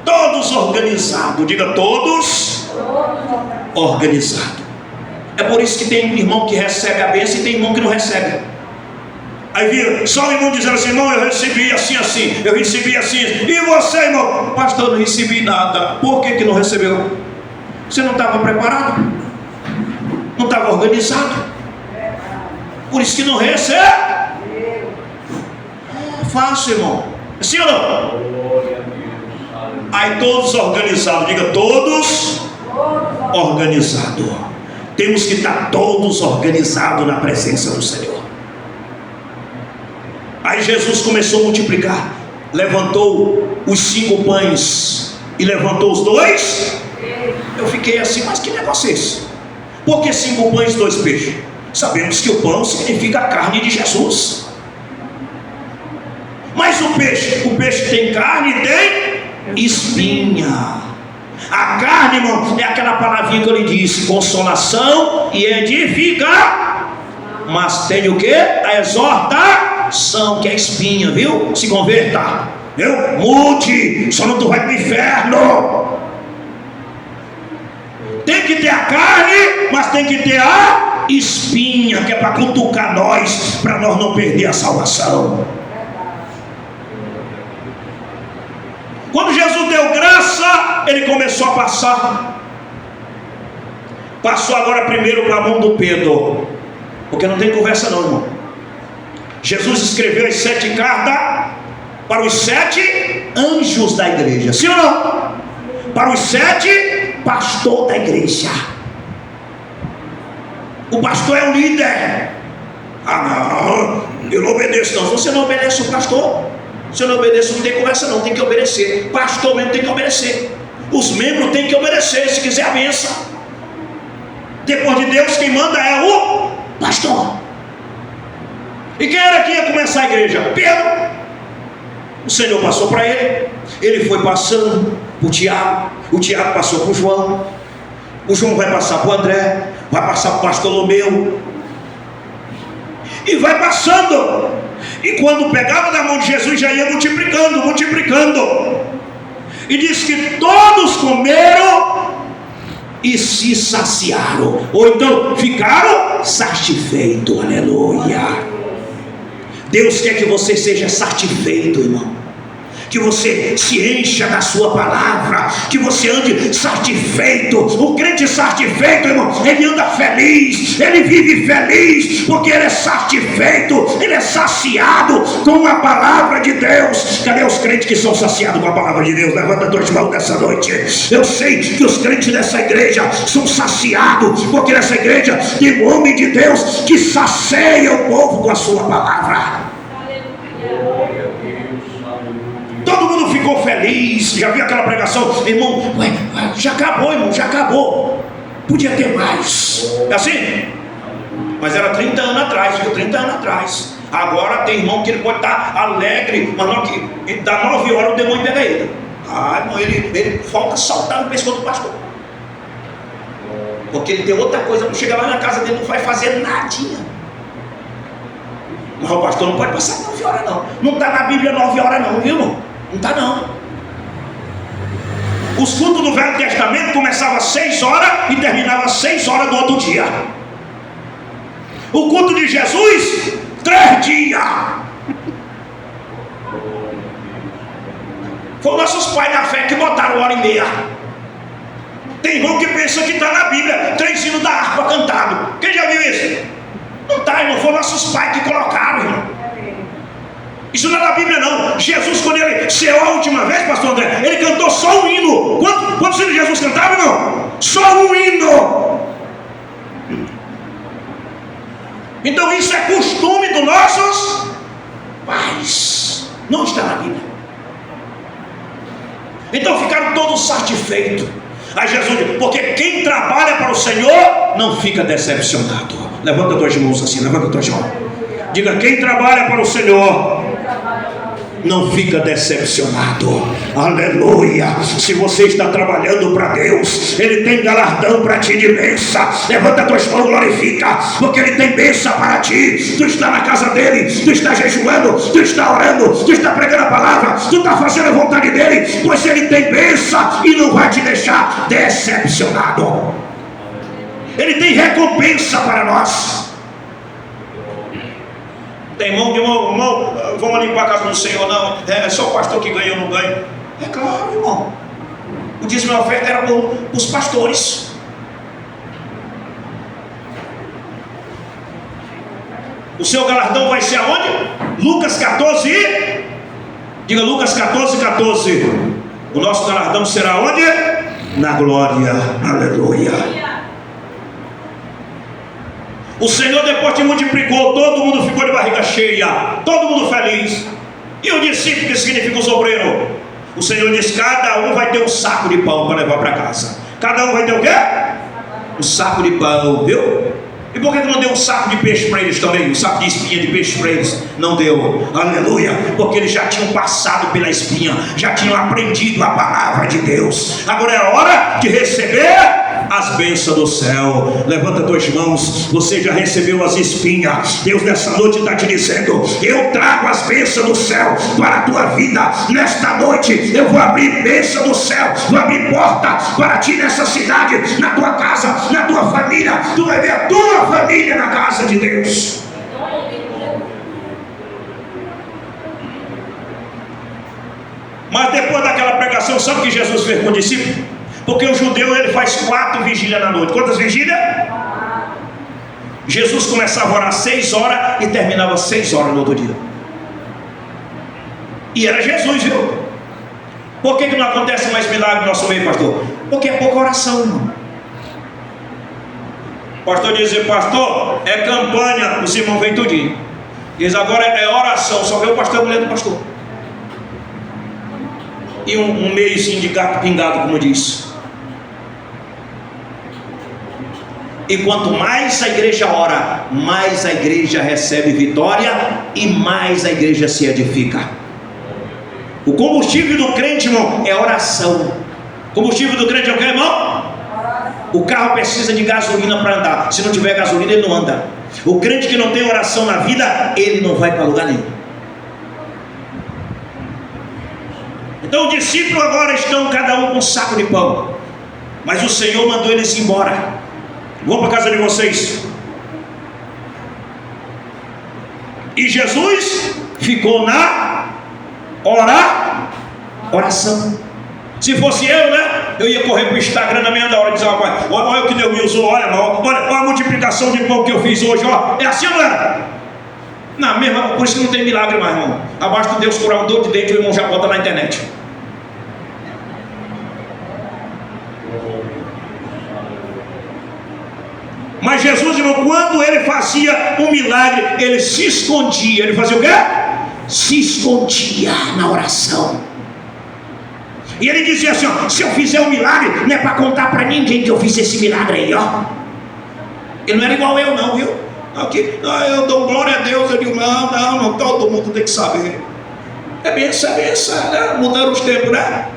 Todos organizados, diga todos organizados. É por isso que tem irmão que recebe a bênção e tem irmão que não recebe. Aí vira só o irmão dizendo assim: irmão, eu recebi assim, assim, eu recebi assim. E você, irmão? Pastor, eu não recebi nada. Por que não recebeu? Você não estava preparado? Não estava organizado? Por isso que não recebe. Fácil, irmão. Sim ou não? Aí todos organizados, diga todos organizados. Temos que estar todos organizados na presença do Senhor. Aí Jesus começou a multiplicar, levantou os 5 pães e levantou os 2. Eu fiquei assim, mas que negócio é esse? Por que 5 pães e 2 peixes? Sabemos que o pão significa a carne de Jesus. Mas o peixe tem carne e tem espinha. A carne, irmão, é aquela palavrinha que eu lhe disse: consolação e edifica. Mas tem o que? A exortação, que é espinha, viu? Se converta, viu? Mude, só não tu vai para o inferno. Tem que ter a carne, mas tem que ter a espinha, que é para cutucar nós, para nós não perder a salvação. Quando Jesus deu graça, ele começou a passar. Passou agora primeiro para a mão do Pedro, porque não tem conversa não, irmão. Jesus escreveu as 7 cartas para os 7 anjos da igreja, sim ou não? Para os 7 pastores da igreja. O pastor é o líder. Ah não, eu não obedeço não. Você não obedece o pastor? Se eu não obedeço, não tem conversa não, tem que obedecer. Pastor mesmo tem que obedecer. Os membros têm que obedecer, se quiser a bênção. Depois de Deus, quem manda é o pastor. E quem era que ia começar a igreja? Pedro. O Senhor passou para ele. Ele foi passando para o Tiago. O Tiago passou para o João. O João vai passar para o André. Vai passar para o Bartolomeu. E vai passando. E quando pegava na mão de Jesus, já ia multiplicando, multiplicando. E diz que todos comeram e se saciaram. Ou então ficaram satisfeitos. Aleluia. Deus quer que você seja satisfeito, irmão. Que você se encha da sua palavra, que você ande satisfeito. O crente satisfeito, irmão, ele anda feliz, ele vive feliz, porque ele é satisfeito, ele é saciado com a palavra de Deus. Cadê os crentes que são saciados com a palavra de Deus? Levanta as tuas mãos nessa noite. Eu sei que os crentes dessa igreja são saciados, porque nessa igreja tem um homem de Deus que sacia o povo com a sua palavra. Todo mundo ficou feliz. Já viu aquela pregação? Irmão, já acabou, irmão, já acabou. Podia ter mais. É assim? Mas era 30 anos atrás, viu? 30 anos atrás. Agora tem irmão que ele pode estar alegre, mas não que dá 9 horas o demônio pega ele. Ah, irmão, ele falta saltar no pescoço do pastor. Porque ele tem outra coisa. Chega lá na casa dele, não vai fazer nadinha. Mas o pastor não pode passar 9 horas não. Não está na Bíblia 9 horas não, viu, irmão? Não está não. Os cultos do Velho Testamento começavam às 6 horas e terminavam às 6 horas do outro dia. O culto de Jesus, 3 dias. Foram nossos pais na fé que botaram 1h30. Tem irmão que pensa que está na Bíblia 3 hinos da harpa cantado. Quem já viu isso? Não está, irmão. Foram nossos pais que colocaram, irmão. Isso não é da Bíblia não. Jesus, quando ele ceou a última vez, pastor André, ele cantou só um hino. Quantos hinos Jesus cantava, irmão? Só um hino. Então isso é costume dos nossos paz. Não está na Bíblia. Então ficaram todos satisfeitos. Aí Jesus diz: porque quem trabalha para o Senhor não fica decepcionado. Levanta tuas mãos assim, levanta tuas mãos. Diga: quem trabalha para o Senhor não fica decepcionado. Aleluia. Se você está trabalhando para Deus, Ele tem galardão para ti de bênção. Levanta tuas mãos, glorifica, porque Ele tem bênção para ti. Tu está na casa dEle, tu está jejuando, tu está orando, tu está pregando a palavra, tu está fazendo a vontade dEle, pois Ele tem bênção e não vai te deixar decepcionado. Ele tem recompensa para nós. Tem irmão, vamos ali para a casa do Senhor, não, é só o pastor que ganha, eu não ganho. É claro, irmão, o dízimo e a oferta era para os pastores. O seu galardão vai ser aonde? Lucas 14, diga Lucas 14. O nosso galardão será onde? Na glória, aleluia. O Senhor depois te multiplicou, todo mundo ficou de barriga cheia, todo mundo feliz. E o discípulo, que significa os obreiros? O Senhor diz: cada um vai ter um saco de pão para levar para casa. Cada um vai ter o quê? Um saco de pão, viu? E por que não deu um saco de peixe para eles também? Um saco de espinha de peixe para eles? Não deu, aleluia, porque eles já tinham passado pela espinha, já tinham aprendido a palavra de Deus. Agora é hora de receber as bênçãos do céu. Levanta tuas mãos. Você já recebeu as espinhas. Deus nessa noite está te dizendo: eu trago as bênçãos do céu para a tua vida. Nesta noite eu vou abrir bênção do céu, vou abrir porta para ti nessa cidade, na tua casa, na tua família. Tu vai ver a tua família na casa de Deus. Mas depois daquela pregação, sabe o que Jesus fez com o discípulo? Porque o judeu, ele faz 4 vigílias na noite. Quantas vigílias? Jesus começava a orar 6 horas e terminava 6 horas no outro dia. E era Jesus, viu? Por que não acontece mais milagre no nosso meio, pastor? Porque é pouca oração, irmão. O pastor dizia: pastor, é campanha. Os irmãos vêm tudinho. Diz: agora é oração. Só vê o pastor e a mulher do pastor. E um meiozinho de gato pingado, como diz. E quanto mais a igreja ora, mais a igreja recebe vitória e mais a igreja se edifica. O combustível do crente, irmão, é oração. O combustível do crente é o que, irmão? O carro precisa de gasolina para andar. Se não tiver gasolina, ele não anda. O crente que não tem oração na vida, ele não vai para lugar nenhum. Então os discípulos agora estão cada um com um saco de pão. Mas o Senhor mandou eles embora. Vão para a casa de vocês. E Jesus ficou na oração. Se fosse eu, né? Eu ia correr para o Instagram na meia hora e dizer: olha o que Deus me usou, olha a multiplicação de pão que eu fiz hoje, ó. É assim, não é? Não, mesmo, por isso que não tem milagre mais, irmão. Abaixo de Deus curar um dor de dente, o irmão já bota na internet. Mas Jesus, irmão, quando ele fazia um milagre, ele se escondia. Ele fazia o quê? Se escondia na oração. E ele dizia assim: ó, se eu fizer um milagre, não é para contar para ninguém que eu fiz esse milagre aí, ó. Ele não era igual eu, não, viu? Aqui, eu dou glória a Deus. Eu digo: não, todo mundo tem que saber. É benção, né? Mudaram os tempos, né?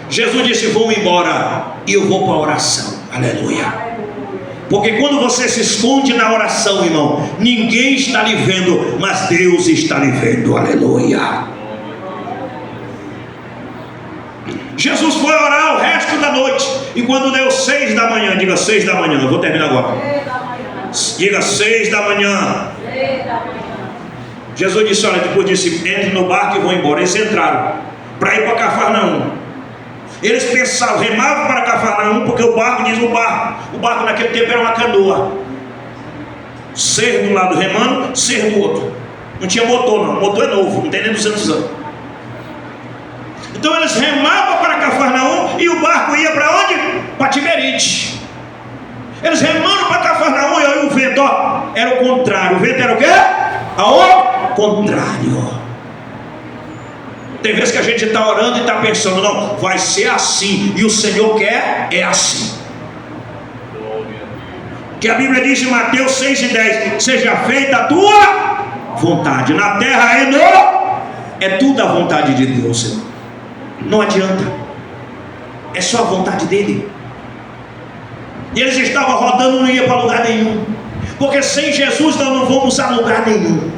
Jesus disse: vou embora e eu vou para a oração. Aleluia. Porque quando você se esconde na oração, irmão, ninguém está lhe vendo, mas Deus está lhe vendo. Aleluia. Jesus foi orar o resto da noite. E quando deu 6 da manhã, diga 6 da manhã, eu vou terminar agora. Diga 6 da manhã. Jesus disse: olha, depois disse: entre no barco e vão embora. Eles entraram para ir para Cafarnaum. Eles pensavam, remavam para Cafarnaum, porque o barco naquele tempo era uma canoa. Ser de um lado remando, ser do outro. Não tinha motor, não. O motor é novo, não tem nem 200 anos. Então eles remavam para Cafarnaum e o barco ia para onde? Para Tiberite. Eles remando para Cafarnaum e aí o vento vento era o contrário. O vento era o quê? Ao contrário. Tem vezes que a gente está orando e está pensando, não, vai ser assim, e o Senhor quer, é assim. Que a Bíblia diz em Mateus 6:10, seja feita a tua vontade, na terra e no... É tudo a vontade de Deus, irmão. Não adianta, é só a vontade dele. E eles estavam rodando, não ia para lugar nenhum, porque sem Jesus nós não vamos a lugar nenhum.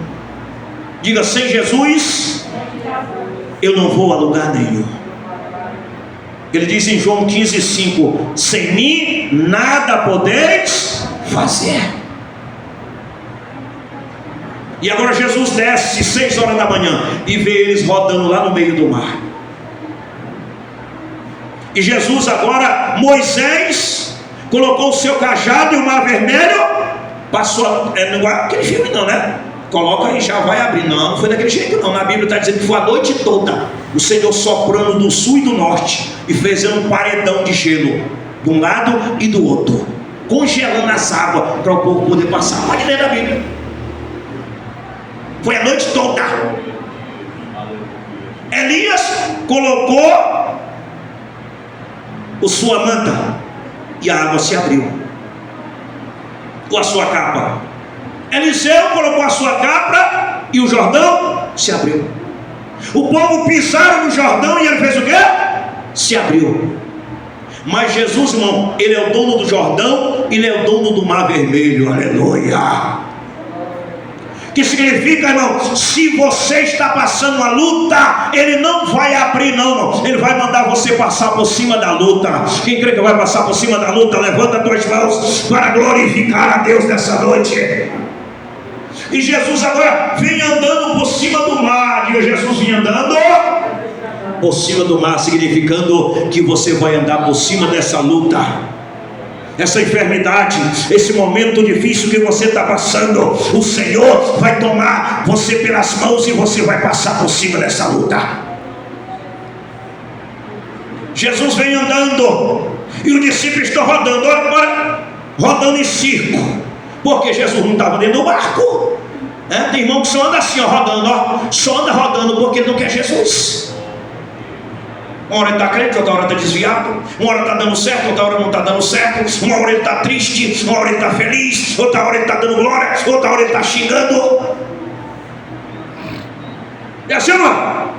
Diga, sem Jesus eu não vou a lugar nenhum. Ele diz em João 15:5, sem mim nada podeis fazer. E agora Jesus desce 6 horas da manhã e vê eles rodando lá no meio do mar. E Jesus agora, Moisés colocou o seu cajado e o mar vermelho passou, não é aquele filme não, né? Coloca e já vai abrir. Não foi daquele jeito não. Na Bíblia está dizendo que foi a noite toda o Senhor soprando do sul e do norte e fez um paredão de gelo de um lado e do outro, congelando as águas para o povo poder passar. Pode ler da Bíblia. Foi a noite toda. Elias colocou a sua manta e a água se abriu, com a sua capa. Eliseu colocou a sua capa e o Jordão se abriu. O povo pisaram no Jordão e ele fez o quê? Se abriu. Mas Jesus, irmão, ele é o dono do Jordão, ele é o dono do mar vermelho. Aleluia. Que significa, irmão, se você está passando uma luta, ele não vai abrir não, ele vai mandar você passar por cima da luta. Quem crê que vai passar por cima da luta, levanta as tuas mãos para glorificar a Deus nessa noite. E Jesus agora vem andando por cima do mar. Diga, Jesus vem andando por cima do mar, significando que você vai andar por cima dessa luta, essa enfermidade, esse momento difícil que você está passando. O Senhor vai tomar você pelas mãos e você vai passar por cima dessa luta. Jesus vem andando e os discípulos estão rodando, olha, rodando em circo, porque Jesus não estava dentro do barco. Tem irmão que só anda assim, ó, rodando, ó, só anda rodando porque não quer Jesus. Uma hora ele está crente, outra hora está desviado. Uma hora está dando certo, outra hora não está dando certo. Uma hora ele está triste, uma hora ele está feliz, outra hora ele está dando glória, outra hora ele está xingando. É assim ou não?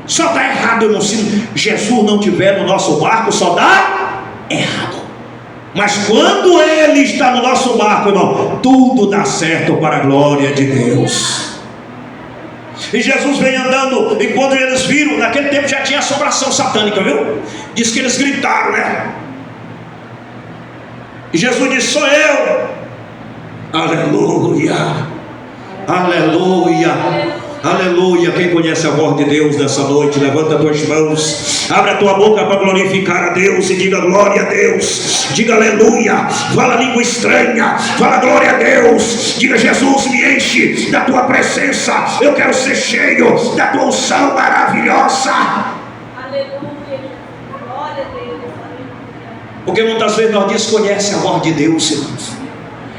Só está errado, irmão. Se Jesus não estiver no nosso barco, só dá errado. Mas quando ele está no nosso barco, irmão, tudo dá certo para a glória de Deus. E Jesus vem andando, e quando eles viram, naquele tempo já tinha assombração satânica, viu? Diz que eles gritaram, né? E Jesus disse, sou eu. Aleluia, aleluia, aleluia. Quem conhece a voz de Deus nessa noite, levanta as tuas mãos, abre a tua boca para glorificar a Deus e diga glória a Deus, diga aleluia, fala língua estranha, fala glória a Deus, diga Jesus, me enche da tua presença, eu quero ser cheio da tua unção maravilhosa. Aleluia, glória a Deus. Porque muitas vezes nós desconhecemos a voz de Deus, irmãos.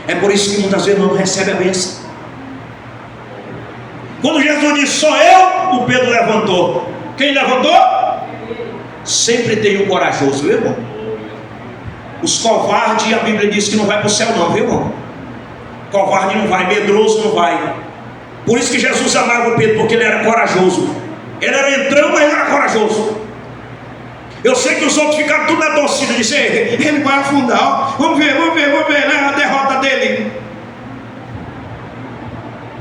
É por isso que muitas vezes nós não recebemos a bênção. Quando Jesus disse, sou eu, o Pedro levantou. Quem levantou? Sempre tem um corajoso, viu, irmão? Os covardes, a Bíblia diz que não vai para o céu não, viu, irmão? Covarde não vai, medroso não vai. Por isso que Jesus amava o Pedro, porque ele era corajoso. Ele era entrão, mas ele era corajoso. Eu sei que os outros ficaram tudo na torcida, disseram, ele vai afundar, ó. Vamos ver, né, a derrota dele.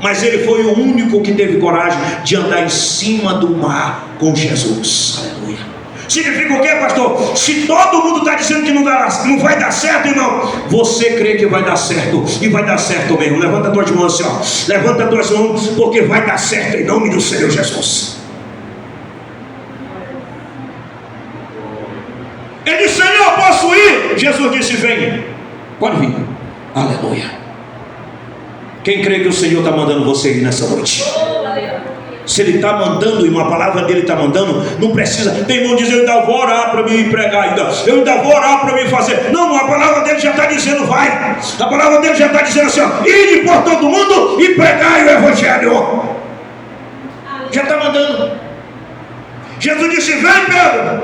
Mas ele foi o único que teve coragem de andar em cima do mar com Jesus. Aleluia. Significa o quê, pastor? Se todo mundo está dizendo que não vai dar certo, irmão, você crê que vai dar certo, e vai dar certo mesmo. Levanta as tuas mãos assim, ó. Levanta as tuas mãos, porque vai dar certo em nome do Senhor Jesus. Ele disse, Senhor, posso ir? Jesus disse, vem, pode vir. Aleluia. Quem crê que o Senhor está mandando você ir nessa noite? Se Ele está mandando e uma palavra dele está mandando, não precisa. Tem irmão dizendo, eu ainda vou orar para me pregar, eu ainda vou orar para me fazer. Não, a palavra dele já está dizendo, vai. A palavra dele já está dizendo assim, ó, ide por todo mundo e pregai o Evangelho. Já está mandando. Jesus disse, vem Pedro.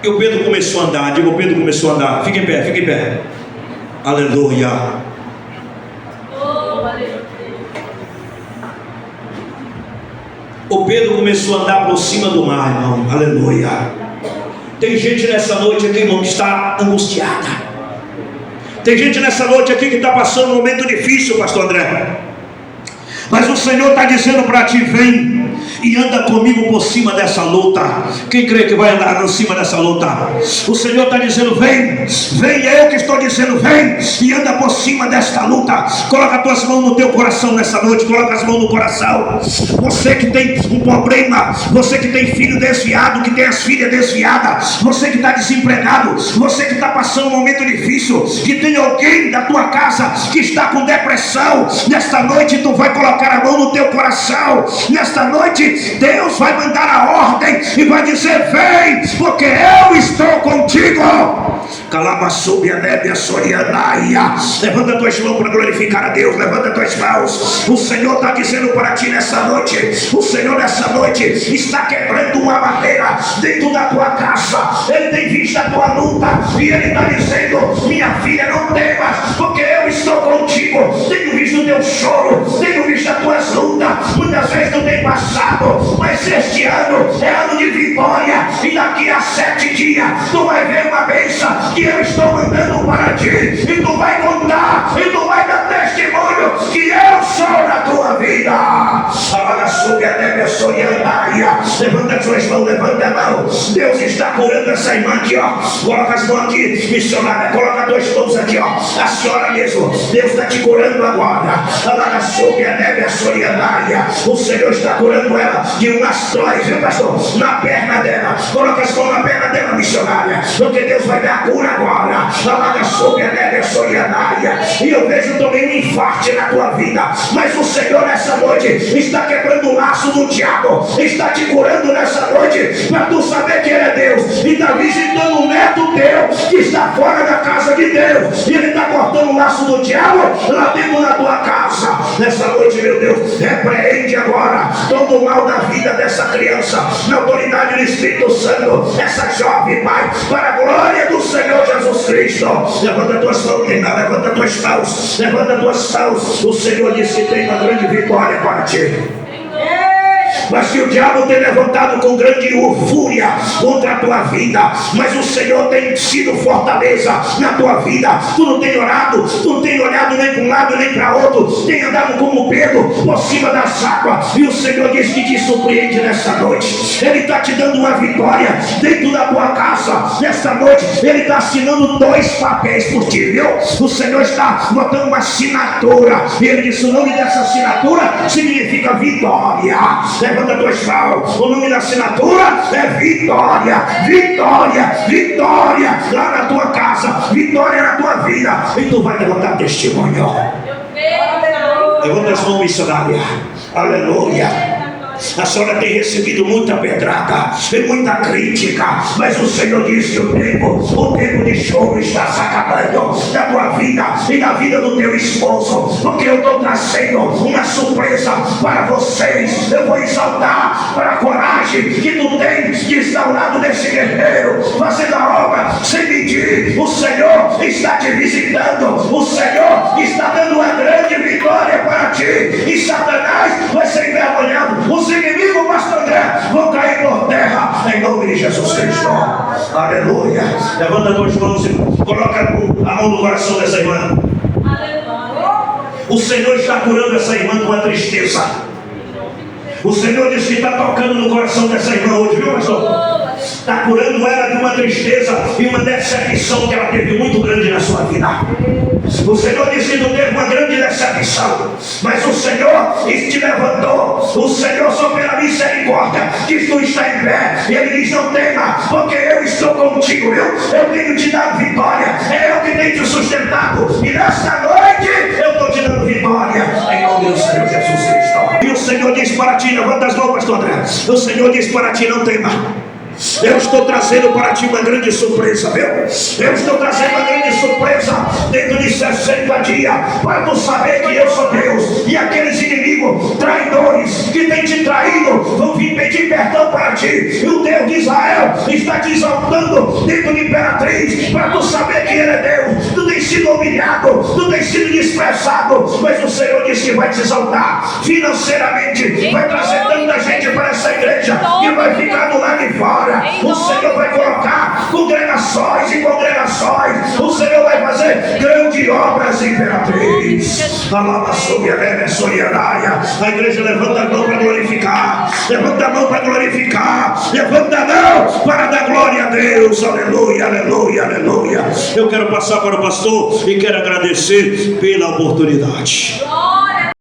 E o Pedro começou a andar. Diga, o Pedro começou a andar. Fique em pé, fique em pé. Aleluia. O Pedro começou a andar por cima do mar, irmão. Aleluia. Tem gente nessa noite aqui, irmão, que está angustiada. Tem gente nessa noite aqui que está passando um momento difícil, pastor André. Mas o Senhor está dizendo para ti, vem e anda comigo por cima dessa luta. Quem crê que vai andar por cima dessa luta? O Senhor está dizendo, vem, vem, é eu que estou dizendo, vem e anda por cima desta luta. Coloca as tuas mãos no teu coração nessa noite, coloca as mãos no coração. Você que tem um problema, você que tem filho desviado, que tem as filhas desviadas, você que está desempregado, você que está passando um momento difícil, que tem alguém da tua casa que está com depressão, nesta noite tu vai colocar a mão no teu coração. Nesta noite Deus vai mandar a ordem e vai dizer, vem, porque eu estou contigo. Calabasúbia, nébia, sorianaia. Levanta tuas mãos para glorificar a Deus. Levanta tuas mãos. O Senhor está dizendo para ti nessa noite, o Senhor nessa noite está quebrando uma madeira dentro da tua casa. Ele tem visto a tua luta e Ele está dizendo, minha filha, não temas, porque eu estou contigo. Tenho visto o teu choro, tenho visto as tuas lutas. Muitas vezes tu tem passado, mas este ano é ano de vitória. E daqui a 7 dias tu vai ver uma bênção que eu estou mandando para ti. E tu vai contar, e tu vai dar testemunho que eu sou na tua vida. Levanta as suas mãos, levanta a mão. Deus está curando essa irmã aqui, ó. Coloca as mãos aqui, missionária. Coloca dois mãos aqui, ó. A senhora mesmo, Deus está te curando agora. O Senhor está curando ela de um astróide, viu, pastor? Na perna dela. Coloca as mãos na perna dela, missionária, porque Deus vai dar a cura agora. E eu vejo também um infarte na tua vida. Mas o Senhor nessa noite está quebrando o laço do diabo. Está te curando nessa noite para tu saber que Ele é Deus. E está visitando um neto teu que está fora da casa de Deus. E Ele está cortando o laço do diabo lá dentro da tua casa. Nessa noite, meu Deus, repreende agora todo o mal da vida dessa criança, na autoridade do Espírito Santo, essa jovem, Pai, para a glória do Senhor Jesus Cristo. Levanta tuas mãos, menina, levanta tuas mãos, levanta tuas mãos. O Senhor disse que tem uma grande vitória para ti. Mas que o diabo tem levantado com grande fúria contra a tua vida, mas o Senhor tem sido fortaleza na tua vida. Tu não tem orado, tu não tem olhado nem para um lado nem para outro, tem andado como Pedro por cima das águas, e o Senhor diz que te surpreende nessa noite. Ele está te dando uma vitória dentro da tua casa. Nessa noite Ele está assinando 2 papéis por ti, viu? O Senhor está botando uma assinatura, e Ele disse, o nome dessa assinatura significa vitória. Levanta tuas mãos. O nome da assinatura é vitória, vitória, vitória lá na tua casa, vitória na tua vida. E tu vai levantar testemunho. Levanta as mãos, missionária. Aleluia. A senhora tem recebido muita pedrada e muita crítica, mas o Senhor disse que o tempo de choro está se acabando da tua vida e da vida do teu esposo, porque eu estou trazendo uma surpresa para vocês. Eu vou exaltar para a coragem que tu tens de estar ao lado desse guerreiro, fazendo a obra sem medir. O Senhor está te visitando, o Senhor está dando uma grande vitória para ti, e Satanás vai ser envergonhado. Os inimigos, pastor André, vão cair por terra em nome de Jesus Cristo. Aleluia. Levanta as tuas mãos e coloca a mão no coração dessa irmã. O Senhor está curando essa irmã com a tristeza. O Senhor disse que está tocando no coração dessa irmã hoje, viu, pastor? Está curando ela de uma tristeza e uma decepção que ela teve muito grande na sua vida. O Senhor disse que tu teve uma grande decepção, mas o Senhor te levantou. O Senhor, só pela misericórdia, que tu está em pé. E Ele diz, não tema, porque eu estou contigo, viu? Eu tenho te dado vitória, é eu que tenho te sustentado, e nesta noite eu estou te dando vitória em nome do Senhor Jesus Cristo. E o Senhor diz para ti, levanta as mãos, pastor André. O Senhor diz para ti: não tema. Eu estou trazendo para ti uma grande surpresa, viu? Eu estou trazendo uma grande surpresa dentro de 60 dias, para tu saber que eu sou Deus. E aqueles inimigos traidores que têm te traído vão vir pedir perdão para ti. E o Deus de Israel está te exaltando dentro de Imperatriz, para tu saber que Ele é Deus. Tu tens sido humilhado, tu tens sido desprezado, mas o Senhor disse que vai te exaltar financeiramente, vai trazer tanta gente para essa igreja que vai ficar do lado de fora. O Senhor vai colocar congregações e congregações. O Senhor vai fazer grandes obras, Imperatriz. A igreja levanta a mão para glorificar. Levanta a mão para glorificar. Levanta a mão para dar glória a Deus. Aleluia, aleluia, aleluia. Eu quero passar para o pastor e quero agradecer pela oportunidade.